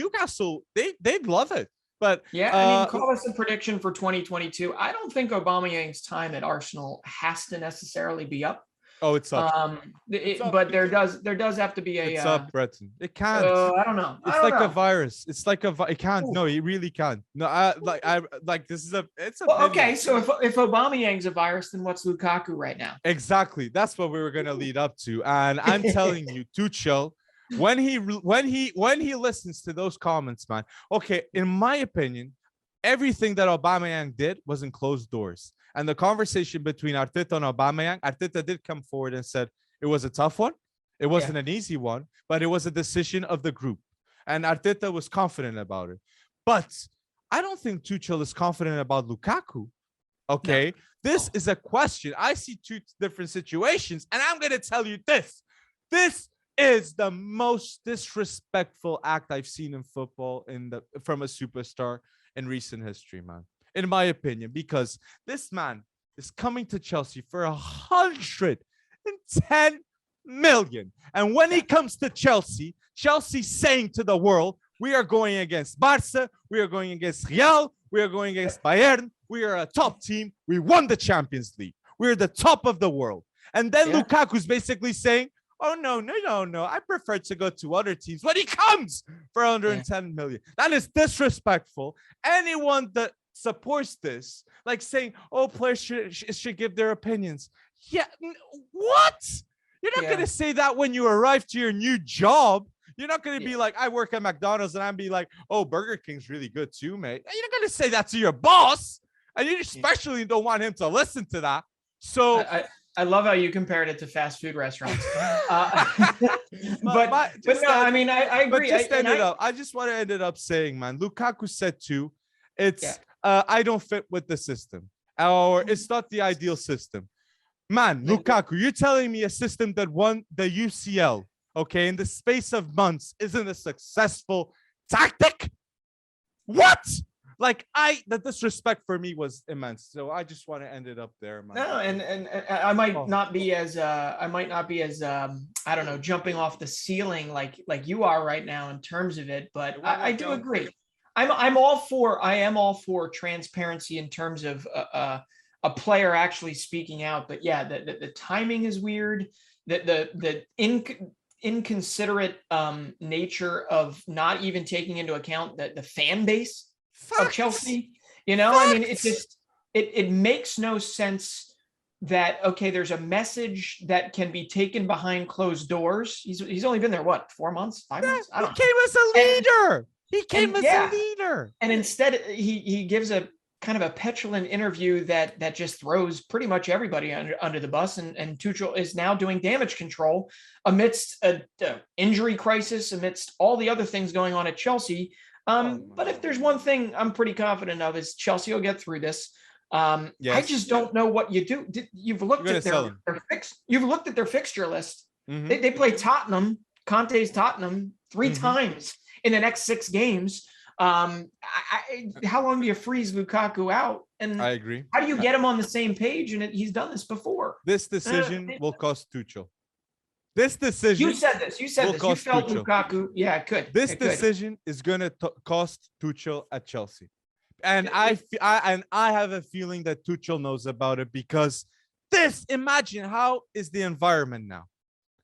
They'd love it. But I mean, call us a prediction for 2022. I don't think Aubameyang's time at Arsenal has to necessarily be up. Oh, it's up. But there does have to be a. It's up, Breton. It can't. I don't know. It's like a virus. It's like it can't. Ooh. No, it really can't. No, this is it's a. Well, okay, so if Aubameyang's a virus, then what's Lukaku right now? Exactly. That's what we were gonna lead up to, and I'm telling you, Tuchel, when he listens to those comments, man. Okay, in my opinion, everything that Aubameyang did was in closed doors. And the conversation between Arteta and Aubameyang, Arteta did come forward and said it was a tough one. It wasn't an easy one, but it was a decision of the group. And Arteta was confident about it. But I don't think Tuchel is confident about Lukaku. Okay? No. This is a question. I see two different situations, and I'm going to tell you this. This is the most disrespectful act I've seen in football from a superstar in recent history, man. In my opinion, because this man is coming to Chelsea for 110 million. And when he comes to Chelsea, Chelsea's saying to the world, we are going against Barca, we are going against Real, we are going against Bayern, we are a top team, we won the Champions League, we're the top of the world. And then Lukaku's basically saying, oh, no, I prefer to go to other teams. But he comes for 110 million. That is disrespectful. Anyone that supports this, like saying, oh, players should give their opinions. Yeah, what? You're not going to say that when you arrive to your new job. You're not going to be like, I work at McDonald's, and I'm be like, oh, Burger King's really good too, mate. You're not going to say that to your boss, and you especially don't want him to listen to that. So I love how you compared it to fast food restaurants. But no, I mean, I agree. I just want to end it up saying, man, Lukaku said too, it's I don't fit with the system, or it's not the ideal system. Man, Lukaku, you're telling me a system that won the UCL, okay, in the space of months isn't a successful tactic? What? Like, the disrespect for me was immense. So I just want to end it up there, man. No, and I might not be as I don't know, jumping off the ceiling like you are right now in terms of it, but I do agree. I am all for transparency in terms of a player actually speaking out. But yeah, the timing is weird. The inconsiderate nature of not even taking into account the fan base of Chelsea. You know, I mean, it's just it makes no sense that, okay, there's a message that can be taken behind closed doors. He's only been there, what, 4 months, 5 months? I don't know. He came as a leader. He came as a leader. And instead he gives a kind of a petulant interview that just throws pretty much everybody under the bus. And Tuchel is now doing damage control amidst an injury crisis, amidst all the other things going on at Chelsea. But if there's one thing I'm pretty confident of, is Chelsea will get through this. I just don't know what you do. You've looked at you've looked at their fixture list. Mm-hmm. They play Tottenham, Conte's Tottenham 3 times in the next 6 games. How long do you freeze Lukaku out? And I agree. How do you get him on the same page? And he's done this before. This decision will cost Tuchel. This decision. You said this. You felt Tuchel. Lukaku. Yeah, it could. This decision is going to cost Tuchel at Chelsea, and I have a feeling that Tuchel knows about it, because imagine how is the environment now?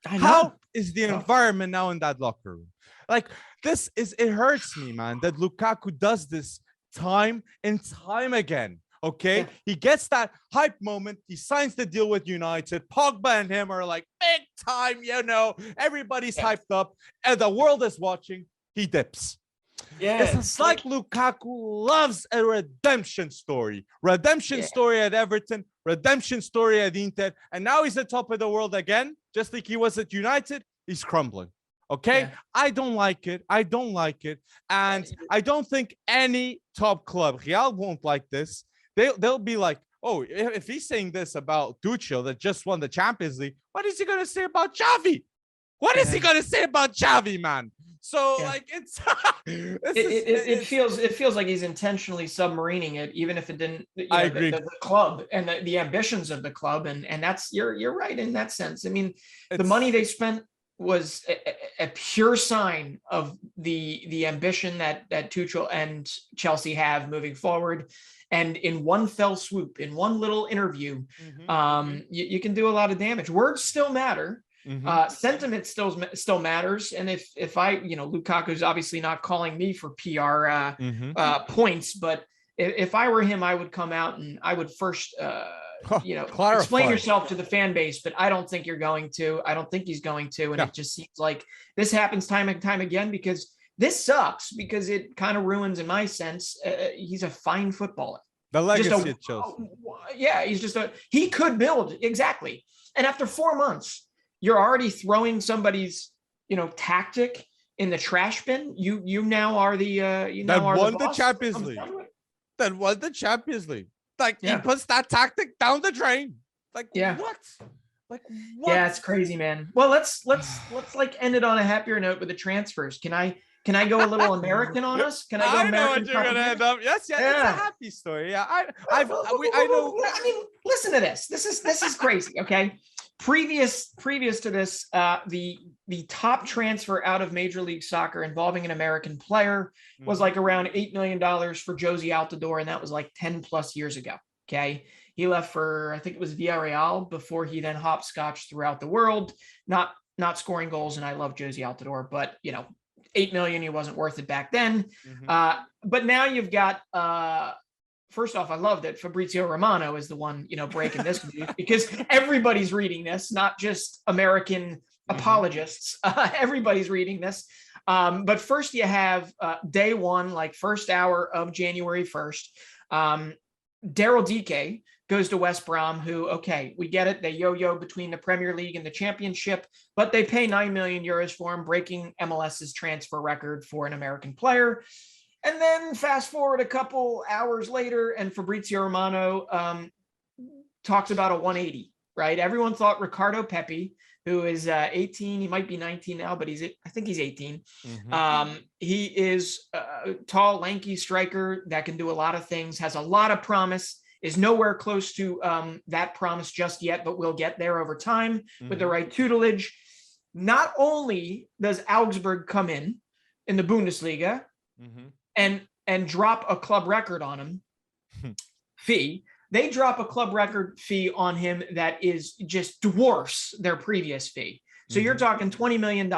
How is the environment now in that locker room? Like, it hurts me, man, that Lukaku does this time and time again. Okay, he gets that hype moment. He signs the deal with United. Pogba and him are like big time, everybody's hyped up and the world is watching. He dips. It's like Lukaku loves a redemption story. Story at Everton, redemption story at Inter, and now he's at top of the world again, just like he was at United. He's crumbling. Okay, I don't like it. And I don't think any top club, Real, won't like this. They'll be like, oh, if he's saying this about Tuchel that just won the Champions League, what is he going to say about Xavi? What is he going to say about Xavi, man? So like it feels like he's intentionally submarining it, even if it didn't. I agree. The club and the ambitions of the club, and that's you're right in that sense. I mean, the money they spent was a pure sign of the ambition that Tuchel and Chelsea have moving forward. And in one fell swoop, in one little interview, you can do a lot of damage. Words still matter. Sentiment still matters. And if I, Lukaku's obviously not calling me for PR points, but if I were him, I would come out and I would first, explain yourself to the fan base, but I don't think you're going to. I don't think he's going to. And it just seems like this happens time and time again, because this sucks, because it kind of ruins, in my sense, he's a fine footballer. The legacy at Chelsea. Yeah, he could build, exactly. And after 4 months, you're already throwing somebody's, tactic in the trash bin. You now are the the Champions League. That won the Champions League. Like, he puts that tactic down the drain. Like, what? Like, what? Yeah, it's crazy, man. Well, let's like end it on a happier note with the transfers. Can I go a little American on us? Can I go I American? know what you're gonna end up. Yes, it's a happy story. Yeah, I know. I mean, listen to this. This is crazy. Okay. Previous to this, the top transfer out of Major League Soccer involving an American player was like around $8 million for Josie Altidore, and that was like 10 plus years ago. Okay, he left for, I think it was Villarreal, before he then hopscotched throughout the world, not scoring goals. And I love Josie Altidore, but 8 million, he wasn't worth it back then. But now you've got first off, I love that Fabrizio Romano is the one, breaking this news, because everybody's reading this, not just American apologists. Everybody's reading this. But first you have day one, like first hour of January 1st. Daryl Dike goes to West Brom, who, okay, we get it. They yo-yo between the Premier League and the Championship, but they pay 9 million euros for him, breaking MLS's transfer record for an American player. And then fast forward a couple hours later, and Fabrizio Romano talks about a 180, right? Everyone thought Ricardo Pepi, who is 18, he might be 19 now, but I think he's 18. He is a tall, lanky striker that can do a lot of things, has a lot of promise, is nowhere close to that promise just yet, but we'll get there over time with the right tutelage. Not only does Augsburg come in the Bundesliga, and drop a club record on him fee. They drop a club record fee on him that is just dwarfs their previous fee. So you're talking $20 million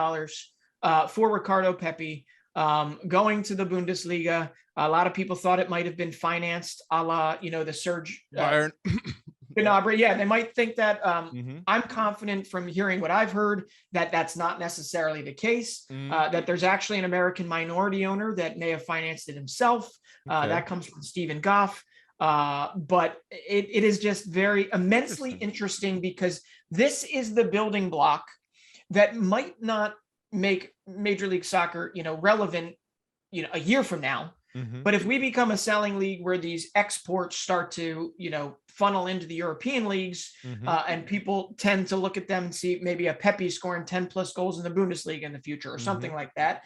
for Ricardo Pepi going to the Bundesliga. A lot of people thought it might have been financed a la, the Serge Bayern. Gnabry. Yeah, they might think that. I'm confident from hearing what I've heard that that's not necessarily the case, that there's actually an American minority owner that may have financed it himself. That comes from Stephen Goff. But it is just very immensely interesting, because this is the building block that might not make Major League Soccer, relevant, a year from now. But if we become a selling league where these exports start to, funnel into the European leagues, and people tend to look at them and see maybe a Pepe scoring 10 plus goals in the Bundesliga in the future or something like that,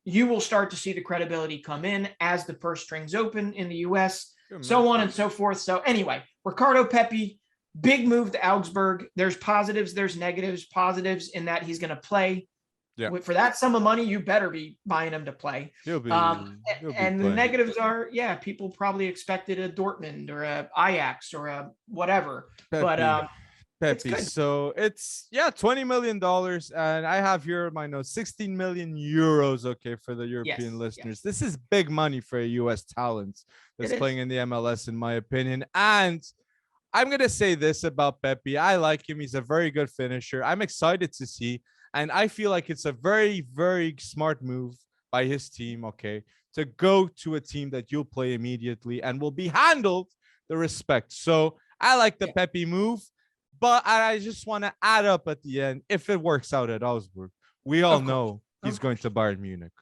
you will start to see the credibility come in as the purse strings open in the US, so on and so forth. So anyway, Ricardo Pepi, big move to Augsburg. There's positives, there's negatives. Positives in that he's going to play. For that sum of money, you better be buying him to play. He'll be and the negatives are, people probably expected a Dortmund or a Ajax or a whatever. Pepe. But Pepe. So it's $20 million, and I have here in my notes 16 million euros. Okay, for the European listeners, this is big money for a US talent that's playing in the MLS, in my opinion. And I'm gonna say this about Pepe: I like him. He's a very good finisher. I'm excited to see. And I feel like it's a very, very smart move by his team, to go to a team that you'll play immediately and will be handled the respect. So I like the Pepe move, but I just want to add up at the end, if it works out at Augsburg, we all know he's going to Bayern Munich.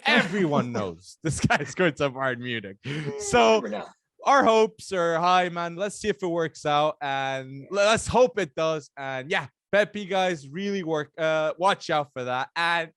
Everyone knows this guy's going to Bayern Munich. So our hopes are high, man. Let's see if it works out, and let's hope it does. And Pepe, guys, really watch out for that. And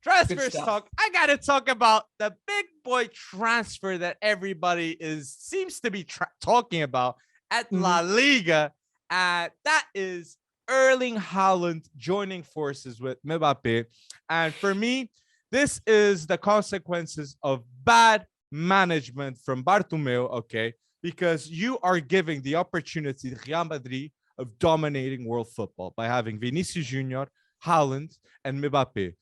transfers talk. I gotta talk about the big boy transfer that everybody seems to be talking about at La Liga, and that is Erling Haaland joining forces with Mbappe. And for me, this is the consequences of bad management from Bartomeu, okay? Because you are giving the opportunity to Real Madrid of dominating world football by having Vinicius Junior, Haaland, and Mbappe.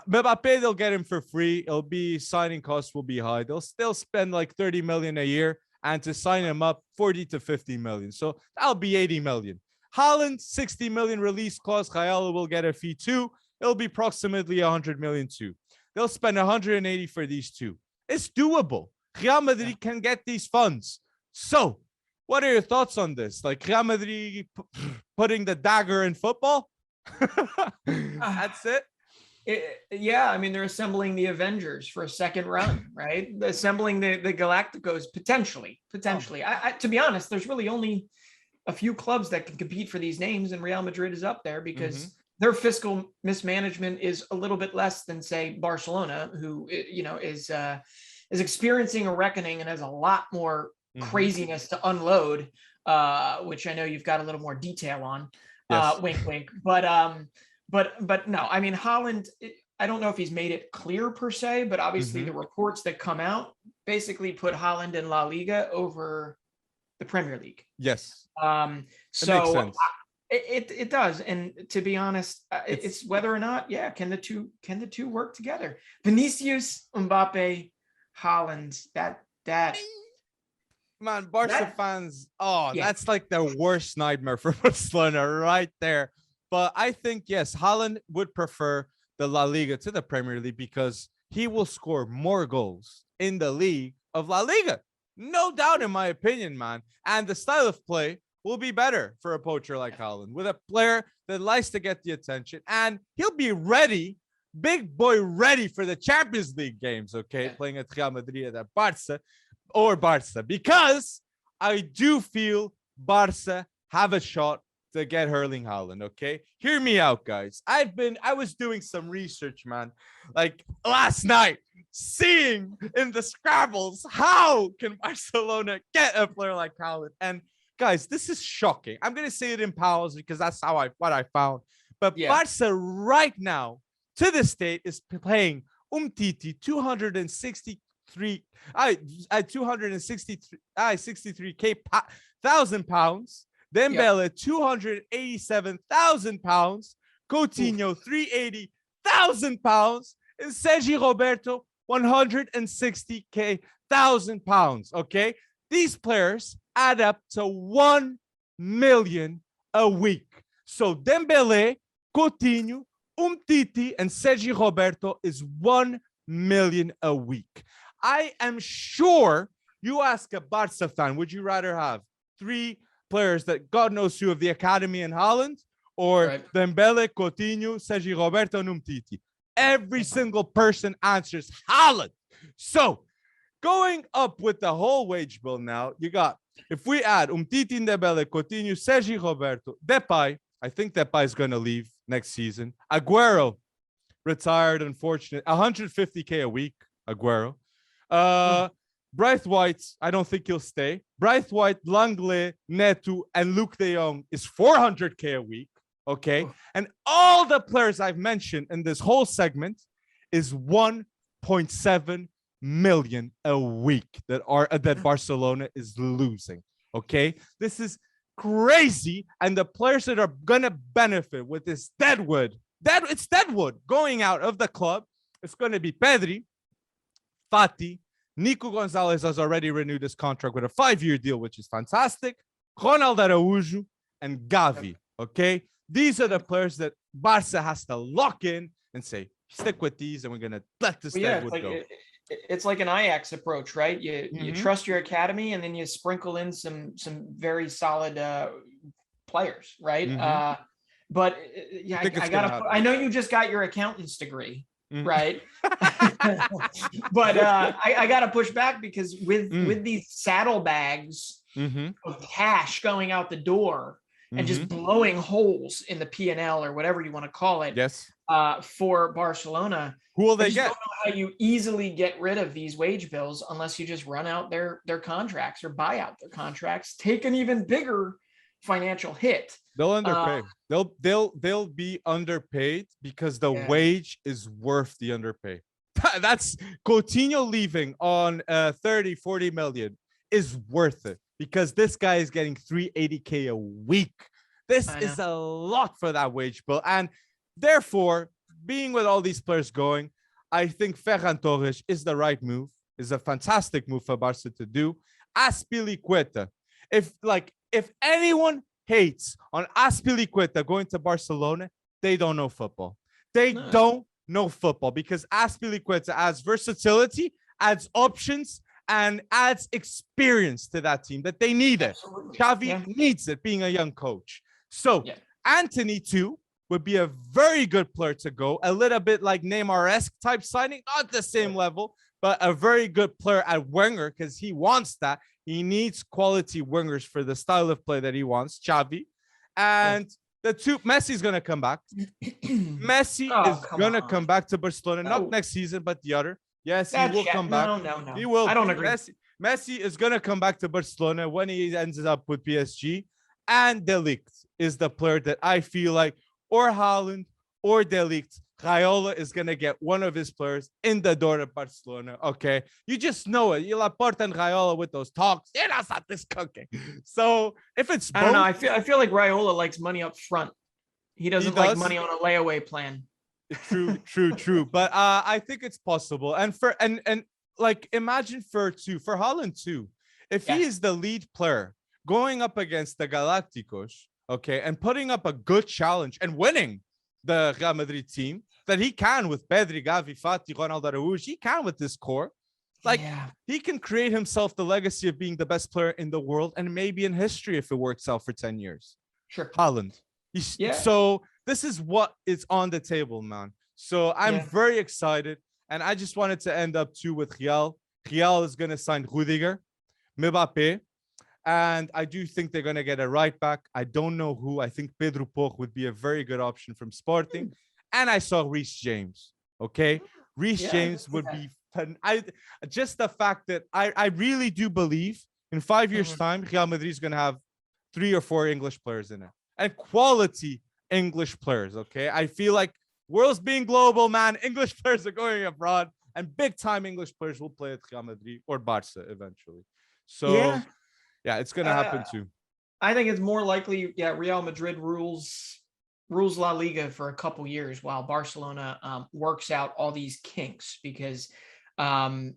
Mbappe, they'll get him for free. It'll be signing costs will be high. They'll still spend like 30 million a year, and to sign him up, 40 to 50 million. So that'll be 80 million. Haaland, 60 million release clause. Real will get a fee too. It'll be approximately 100 million too. They'll spend 180 for these two. It's doable. Real Madrid can get these funds. So, what are your thoughts on this? Like Real Madrid putting the dagger in football? That's it. Yeah, I mean, they're assembling the Avengers for a second run, right? Assembling the Galacticos potentially. To be honest, there's really only a few clubs that can compete for these names, and Real Madrid is up there because their fiscal mismanagement is a little bit less than, say, Barcelona, who is experiencing a reckoning and has a lot more craziness to unload, which I know you've got a little more detail on. Yes. Wink, wink. But no, I mean, Haaland, I don't know if he's made it clear per se, but obviously the reports that come out basically put Haaland in La Liga over the Premier League. Yes. So it does. And to be honest, it's whether or not, can the two work together? Vinicius, Mbappe, Haaland, that man, Barca fans, that's like the worst nightmare for Barcelona right there. But I think, yes, Haaland would prefer the La Liga to the Premier League because he will score more goals in the league of La Liga. No doubt, in my opinion, man. And the style of play will be better for a poacher like Haaland, with a player that likes to get the attention. And he'll be ready, big boy ready for the Champions League games, okay? Playing at Real Madrid, at Barca, because I do feel Barca have a shot to get Erling Haaland, okay? Hear me out, guys. I was doing some research, man, like last night, seeing in the Scrabbles, how can Barcelona get a player like Haaland? And guys, this is shocking. I'm going to say it in powers because that's what I found. But Barca right now, to this date, is paying Umtiti 263,000 pounds. Dembele 287,000 pounds. Coutinho 380,000 pounds. And Sergi Roberto 160,000 pounds. Okay, these players add up to 1 million a week. So Dembele, Coutinho, Umtiti, and Sergi Roberto is 1 million a week. I am sure you ask a Barca fan, would you rather have 3 players that God knows who of the academy in Haaland, or Dembele, Coutinho, Sergi Roberto, and Umtiti? Every single person answers Haaland. So going up with the whole wage bill now, you got, if we add Umtiti, Dembele, Coutinho, Sergi Roberto, Depay, I think Depay is going to leave next season. Aguero, retired, unfortunately, 150K a week, Aguero. Bryce White, I don't think he'll stay. Bryce White, Langley, Neto, and Luke de Jong is 400K a week. Okay. And all the players I've mentioned in this whole segment is 1.7 million a week that Barcelona is losing. Okay. This is crazy. And the players that are gonna benefit with this deadwood going out of the club, it's gonna be Pedri, Fati, Nico Gonzalez has already renewed his contract with a 5-year deal, which is fantastic. Ronald Araujo and Gavi. Okay. These are the players that Barca has to lock in and say, stick with these, and we're going to let this deadwood go. It's like an Ajax approach, right? You trust your academy, and then you sprinkle in some very solid players, right? But I know you just got your accountant's degree, right? But I got to push back because with these saddlebags of cash going out the door, and just blowing holes in the P&L or whatever you want to call it. Yes. For Barcelona, who will they get? I don't know how you easily get rid of these wage bills unless you just run out their contracts or buy out their contracts, take an even bigger financial hit. They'll underpay. They'll be underpaid because the wage is worth the underpay. That's Coutinho leaving on 30-40 million is worth it because this guy is getting 380K a week. This is a lot for that wage bill. And therefore, being with all these players going, I think Ferran Torres is the right move. Is a fantastic move for Barca to do. Azpilicueta. If anyone hates on Azpilicueta going to Barcelona, they don't know football. They don't know football because Azpilicueta adds versatility, adds options, and adds experience to that team that they need it. Xavi needs it, being a young coach. So Anthony too would be a very good player to go, a little bit like Neymar-esque type signing, not the same level, but a very good player at winger because he wants that. He needs quality wingers for the style of play that he wants, Xavi. And Messi's going to come back. Messi is going to come back to Barcelona, not next season, but the other. Yes, he will come back. No. He will. I don't agree. Messi is going to come back to Barcelona when he ends up with PSG. And De Ligt is the player that I feel like, or Haaland or De Ligt, Raiola is going to get one of his players in the door of Barcelona, okay? You just know it. You Laporta and Raiola with those talks. Yeah, that's not this cooking. So if it's both, I don't know. I feel like Raiola likes money up front. He doesn't like money on a layaway plan. True. But I think it's possible. And like imagine for Haaland too, if he is the lead player going up against the Galácticos, okay, and putting up a good challenge and winning the Real Madrid team that he can with Pedri, Gavi, Fati, Ronaldo Araújo, he can with this core. Like he can create himself the legacy of being the best player in the world and maybe in history if it works out for 10 years. Sure. Haaland. So this is what is on the table, man. So I'm very excited. And I just wanted to end up too with Real. Real is going to sign Rudiger, Mbappé. And I do think they're going to get a right back. I don't know who. I think Pedro Porro would be a very good option from Sporting. And I saw Reece James. Okay. Reece James would be fun. Just the fact that I really do believe in 5 years' time, Real Madrid is going to have 3 or 4 English players in it and quality English players. Okay. I feel like world's being global, man. English players are going abroad and big time English players will play at Real Madrid or Barca eventually. So, yeah, it's going to happen too. I think it's more likely, Real Madrid rules La Liga for a couple years while Barcelona works out all these kinks because, come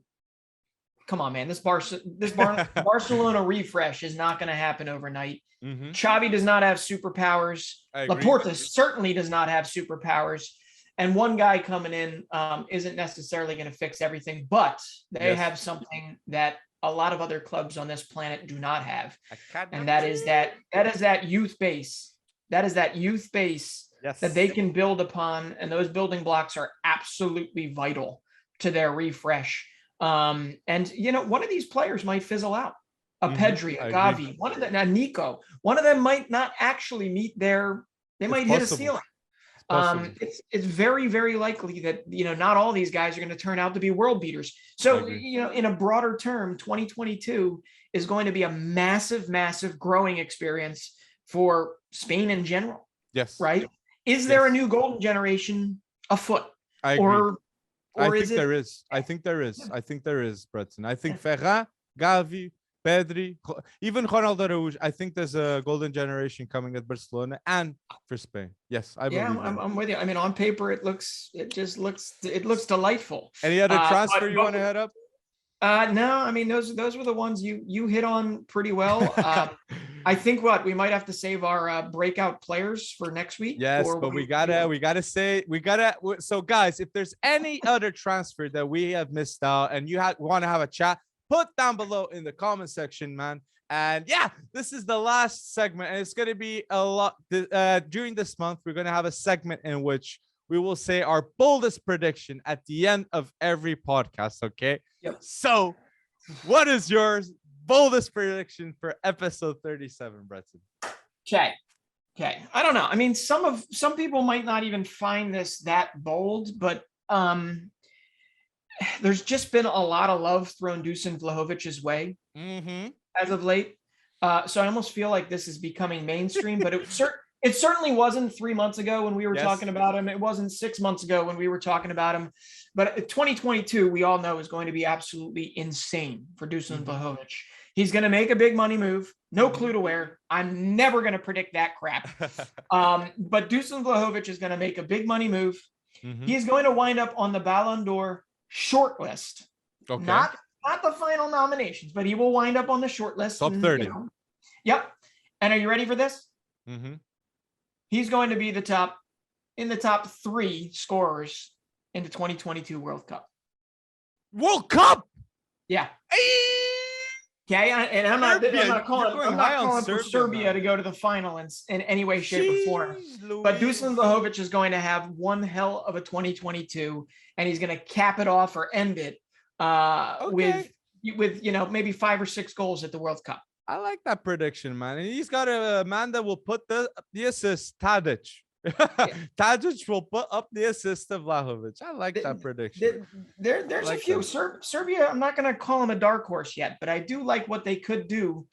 on, man, this Barcelona refresh is not going to happen overnight. Xavi does not have superpowers. Laporta certainly does not have superpowers. And one guy coming in isn't necessarily going to fix everything, but they have something that a lot of other clubs on this planet do not have. And that is that youth base. That is that youth base that they can build upon. And those building blocks are absolutely vital to their refresh. And, one of these players might fizzle out. A Pedri, a Gavi, one of them, a Nico. One of them might not actually meet they might hit a ceiling. It's very, very likely that, not all these guys are going to turn out to be world beaters. So, in a broader term, 2022 is going to be a massive, massive growing experience for Spain in general. Yes. Right. Is there a new golden generation afoot? I agree. I think there is, Breton. I think Ferran, Gavi, Pedri, even Ronaldo Araújo. I think there's a golden generation coming at Barcelona and for Spain. Yes, I believe. Yeah, I'm with you. I mean, on paper, it looks delightful. Any other transfer you want to head up? No, I mean those were the ones you hit on pretty well. I think we might have to save our breakout players for next week. Yes, but we gotta say. So guys, if there's any other transfer that we have missed out and you want to have a chat, put down below in the comment section, man. And this is the last segment, and it's gonna be a lot during this month. We're gonna have a segment in which we will say our boldest prediction at the end of every podcast. Okay. Yep. So, what is your boldest prediction for episode 37, Breton? Okay. I don't know. I mean, some people might not even find this that bold, but there's just been a lot of love thrown Dusan Vlahovic's way as of late. So I almost feel like this is becoming mainstream, but it certainly wasn't 3 months ago when we were talking about him. It wasn't 6 months ago when we were talking about him. But 2022, we all know, is going to be absolutely insane for Dusan Vlahovic. He's going to make a big money move. No clue to where. I'm never going to predict that crap. But Dusan Vlahovic is going to make a big money move. He's going to wind up on the Ballon d'Or shortlist. Okay. Not the final nominations, but he will wind up on the shortlist. Top 30. Yep. And are you ready for this? He's going to be in the top 3 scorers in the 2022 World Cup. World Cup? Yeah. Okay, and I'm not calling for Serbia to go to the final in any way, shape, or form. But Dusan Vlahovic is going to have one hell of a 2022, and he's going to cap it off or end it with maybe 5 or 6 goals at the World Cup. I like that prediction, man. And he's got a man that will put the assist, Tadic. Tadic will put up the assist of Vlahovic. I like that prediction. There's a few. Serbia, I'm not going to call them a dark horse yet, but I do like what they could do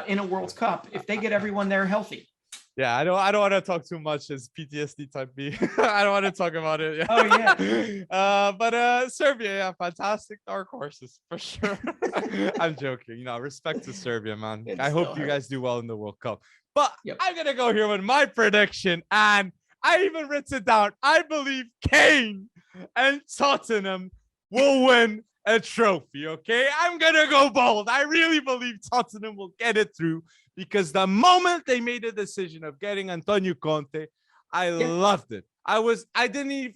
in a World Cup if they get everyone there healthy. Yeah, I don't want to talk too much as PTSD type B. I don't want to talk about it. Yeah. Oh yeah. But Serbia, yeah, fantastic dark horses for sure. I'm joking. Respect to Serbia, man. I hope you guys do well in the World Cup. But I'm gonna go here with my prediction, and I even written it down. I believe Kane and Tottenham will win a trophy. Okay, I'm gonna go bold. I really believe Tottenham will get it through. Because the moment they made the decision of getting Antonio Conte, I loved it. I didn't need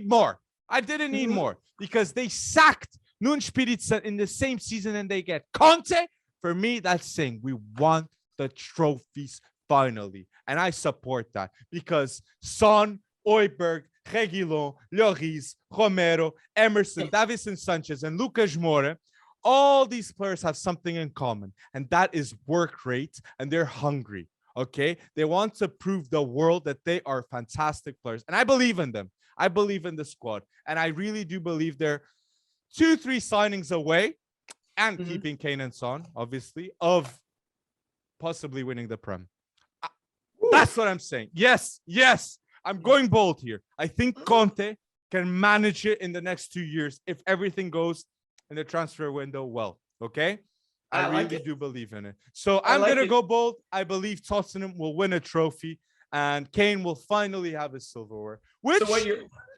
more. I didn't need more because they sacked Nuno Espírito in the same season and they get Conte. For me, that's saying we won the trophies finally. And I support that because Son, Højbjerg, Reguilon, Lloris, Romero, Emerson, Davinson Sanchez, and Lucas Moura, all these players have something in common, and that is work rate, and they're hungry, okay? They want to prove the world that they are fantastic players, and I believe in them. I believe in the squad, and I really do believe they're 2-3 signings away, and keeping Kane and Son, obviously, of possibly winning the Prem. That's what I'm saying. Yes, I'm going bold here. I think Conte can manage it in the next 2 years if everything goes in the transfer window well, okay? I really do believe in it. So I'm going to go bold. I believe Tottenham will win a trophy and Kane will finally have his silverware, which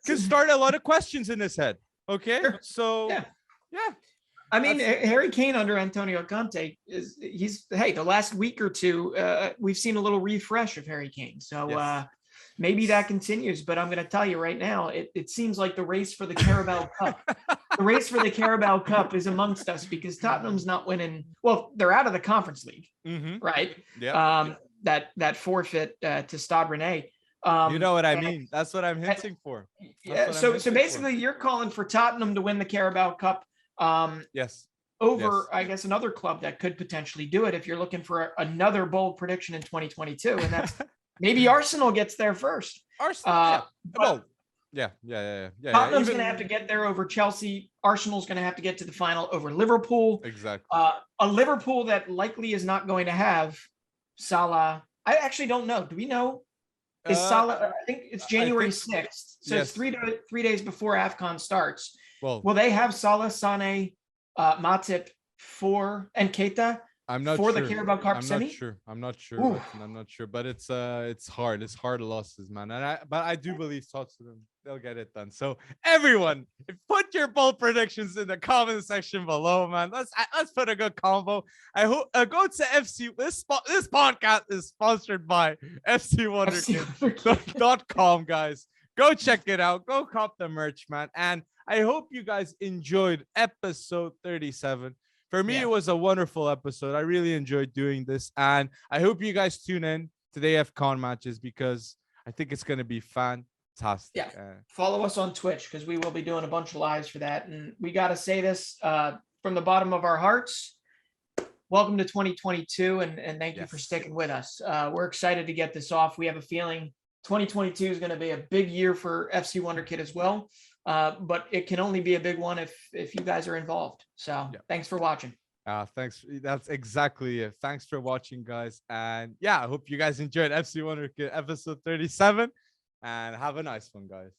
can start a lot of questions in his head, okay? Sure. So, yeah. I mean, Harry Kane under Antonio Conte, the last week or two, we've seen a little refresh of Harry Kane. So maybe that continues, but I'm going to tell you right now, it seems like the race for the Carabao Cup. The race for the Carabao Cup is amongst us because Tottenham's not winning. Well, they're out of the Conference League, right? Yeah. That forfeit to Stade Rennais. You know what I mean? That's what I'm hinting for. So basically, you're calling for Tottenham to win the Carabao Cup. Yes. Over, I guess, another club that could potentially do it if you're looking for another bold prediction in 2022, and that's maybe Arsenal gets there first. Arsenal. Yeah. Tottenham's going to have to get there over Chelsea. Arsenal's going to have to get to the final over Liverpool. Exactly. A Liverpool that likely is not going to have Salah. I actually don't know. Do we know? Is Salah? I think it's January 6th. So it's 3 days before AFCON starts. Well, will they have Salah, Sané, Matip and Keita? I'm not for sure. The Carabao Cup semi? I'm not sure. I'm not sure, but it's hard. It's hard losses, man. But I do believe Tottenham, they'll get it done. So everyone, put your bold predictions in the comment section below, man. Let's put a good combo. I hope go to FC. This podcast is sponsored by FCWonderkid.com, guys. Go check it out. Go cop the merch, man. And I hope you guys enjoyed episode 37. For me, it was a wonderful episode. I really enjoyed doing this. And I hope you guys tune in to the AFCON matches because I think it's going to be fantastic. Yeah. Follow us on Twitch because we will be doing a bunch of lives for that. And we got to say this from the bottom of our hearts. Welcome to 2022. And thank you for sticking with us. We're excited to get this off. We have a feeling 2022 is going to be a big year for FC Wonderkid as well. But it can only be a big one if you guys are involved. So thanks for watching. Thanks. That's exactly it. Thanks for watching, guys. And yeah, I hope you guys enjoyed FC Wonderkid episode 37. And have a nice one, guys.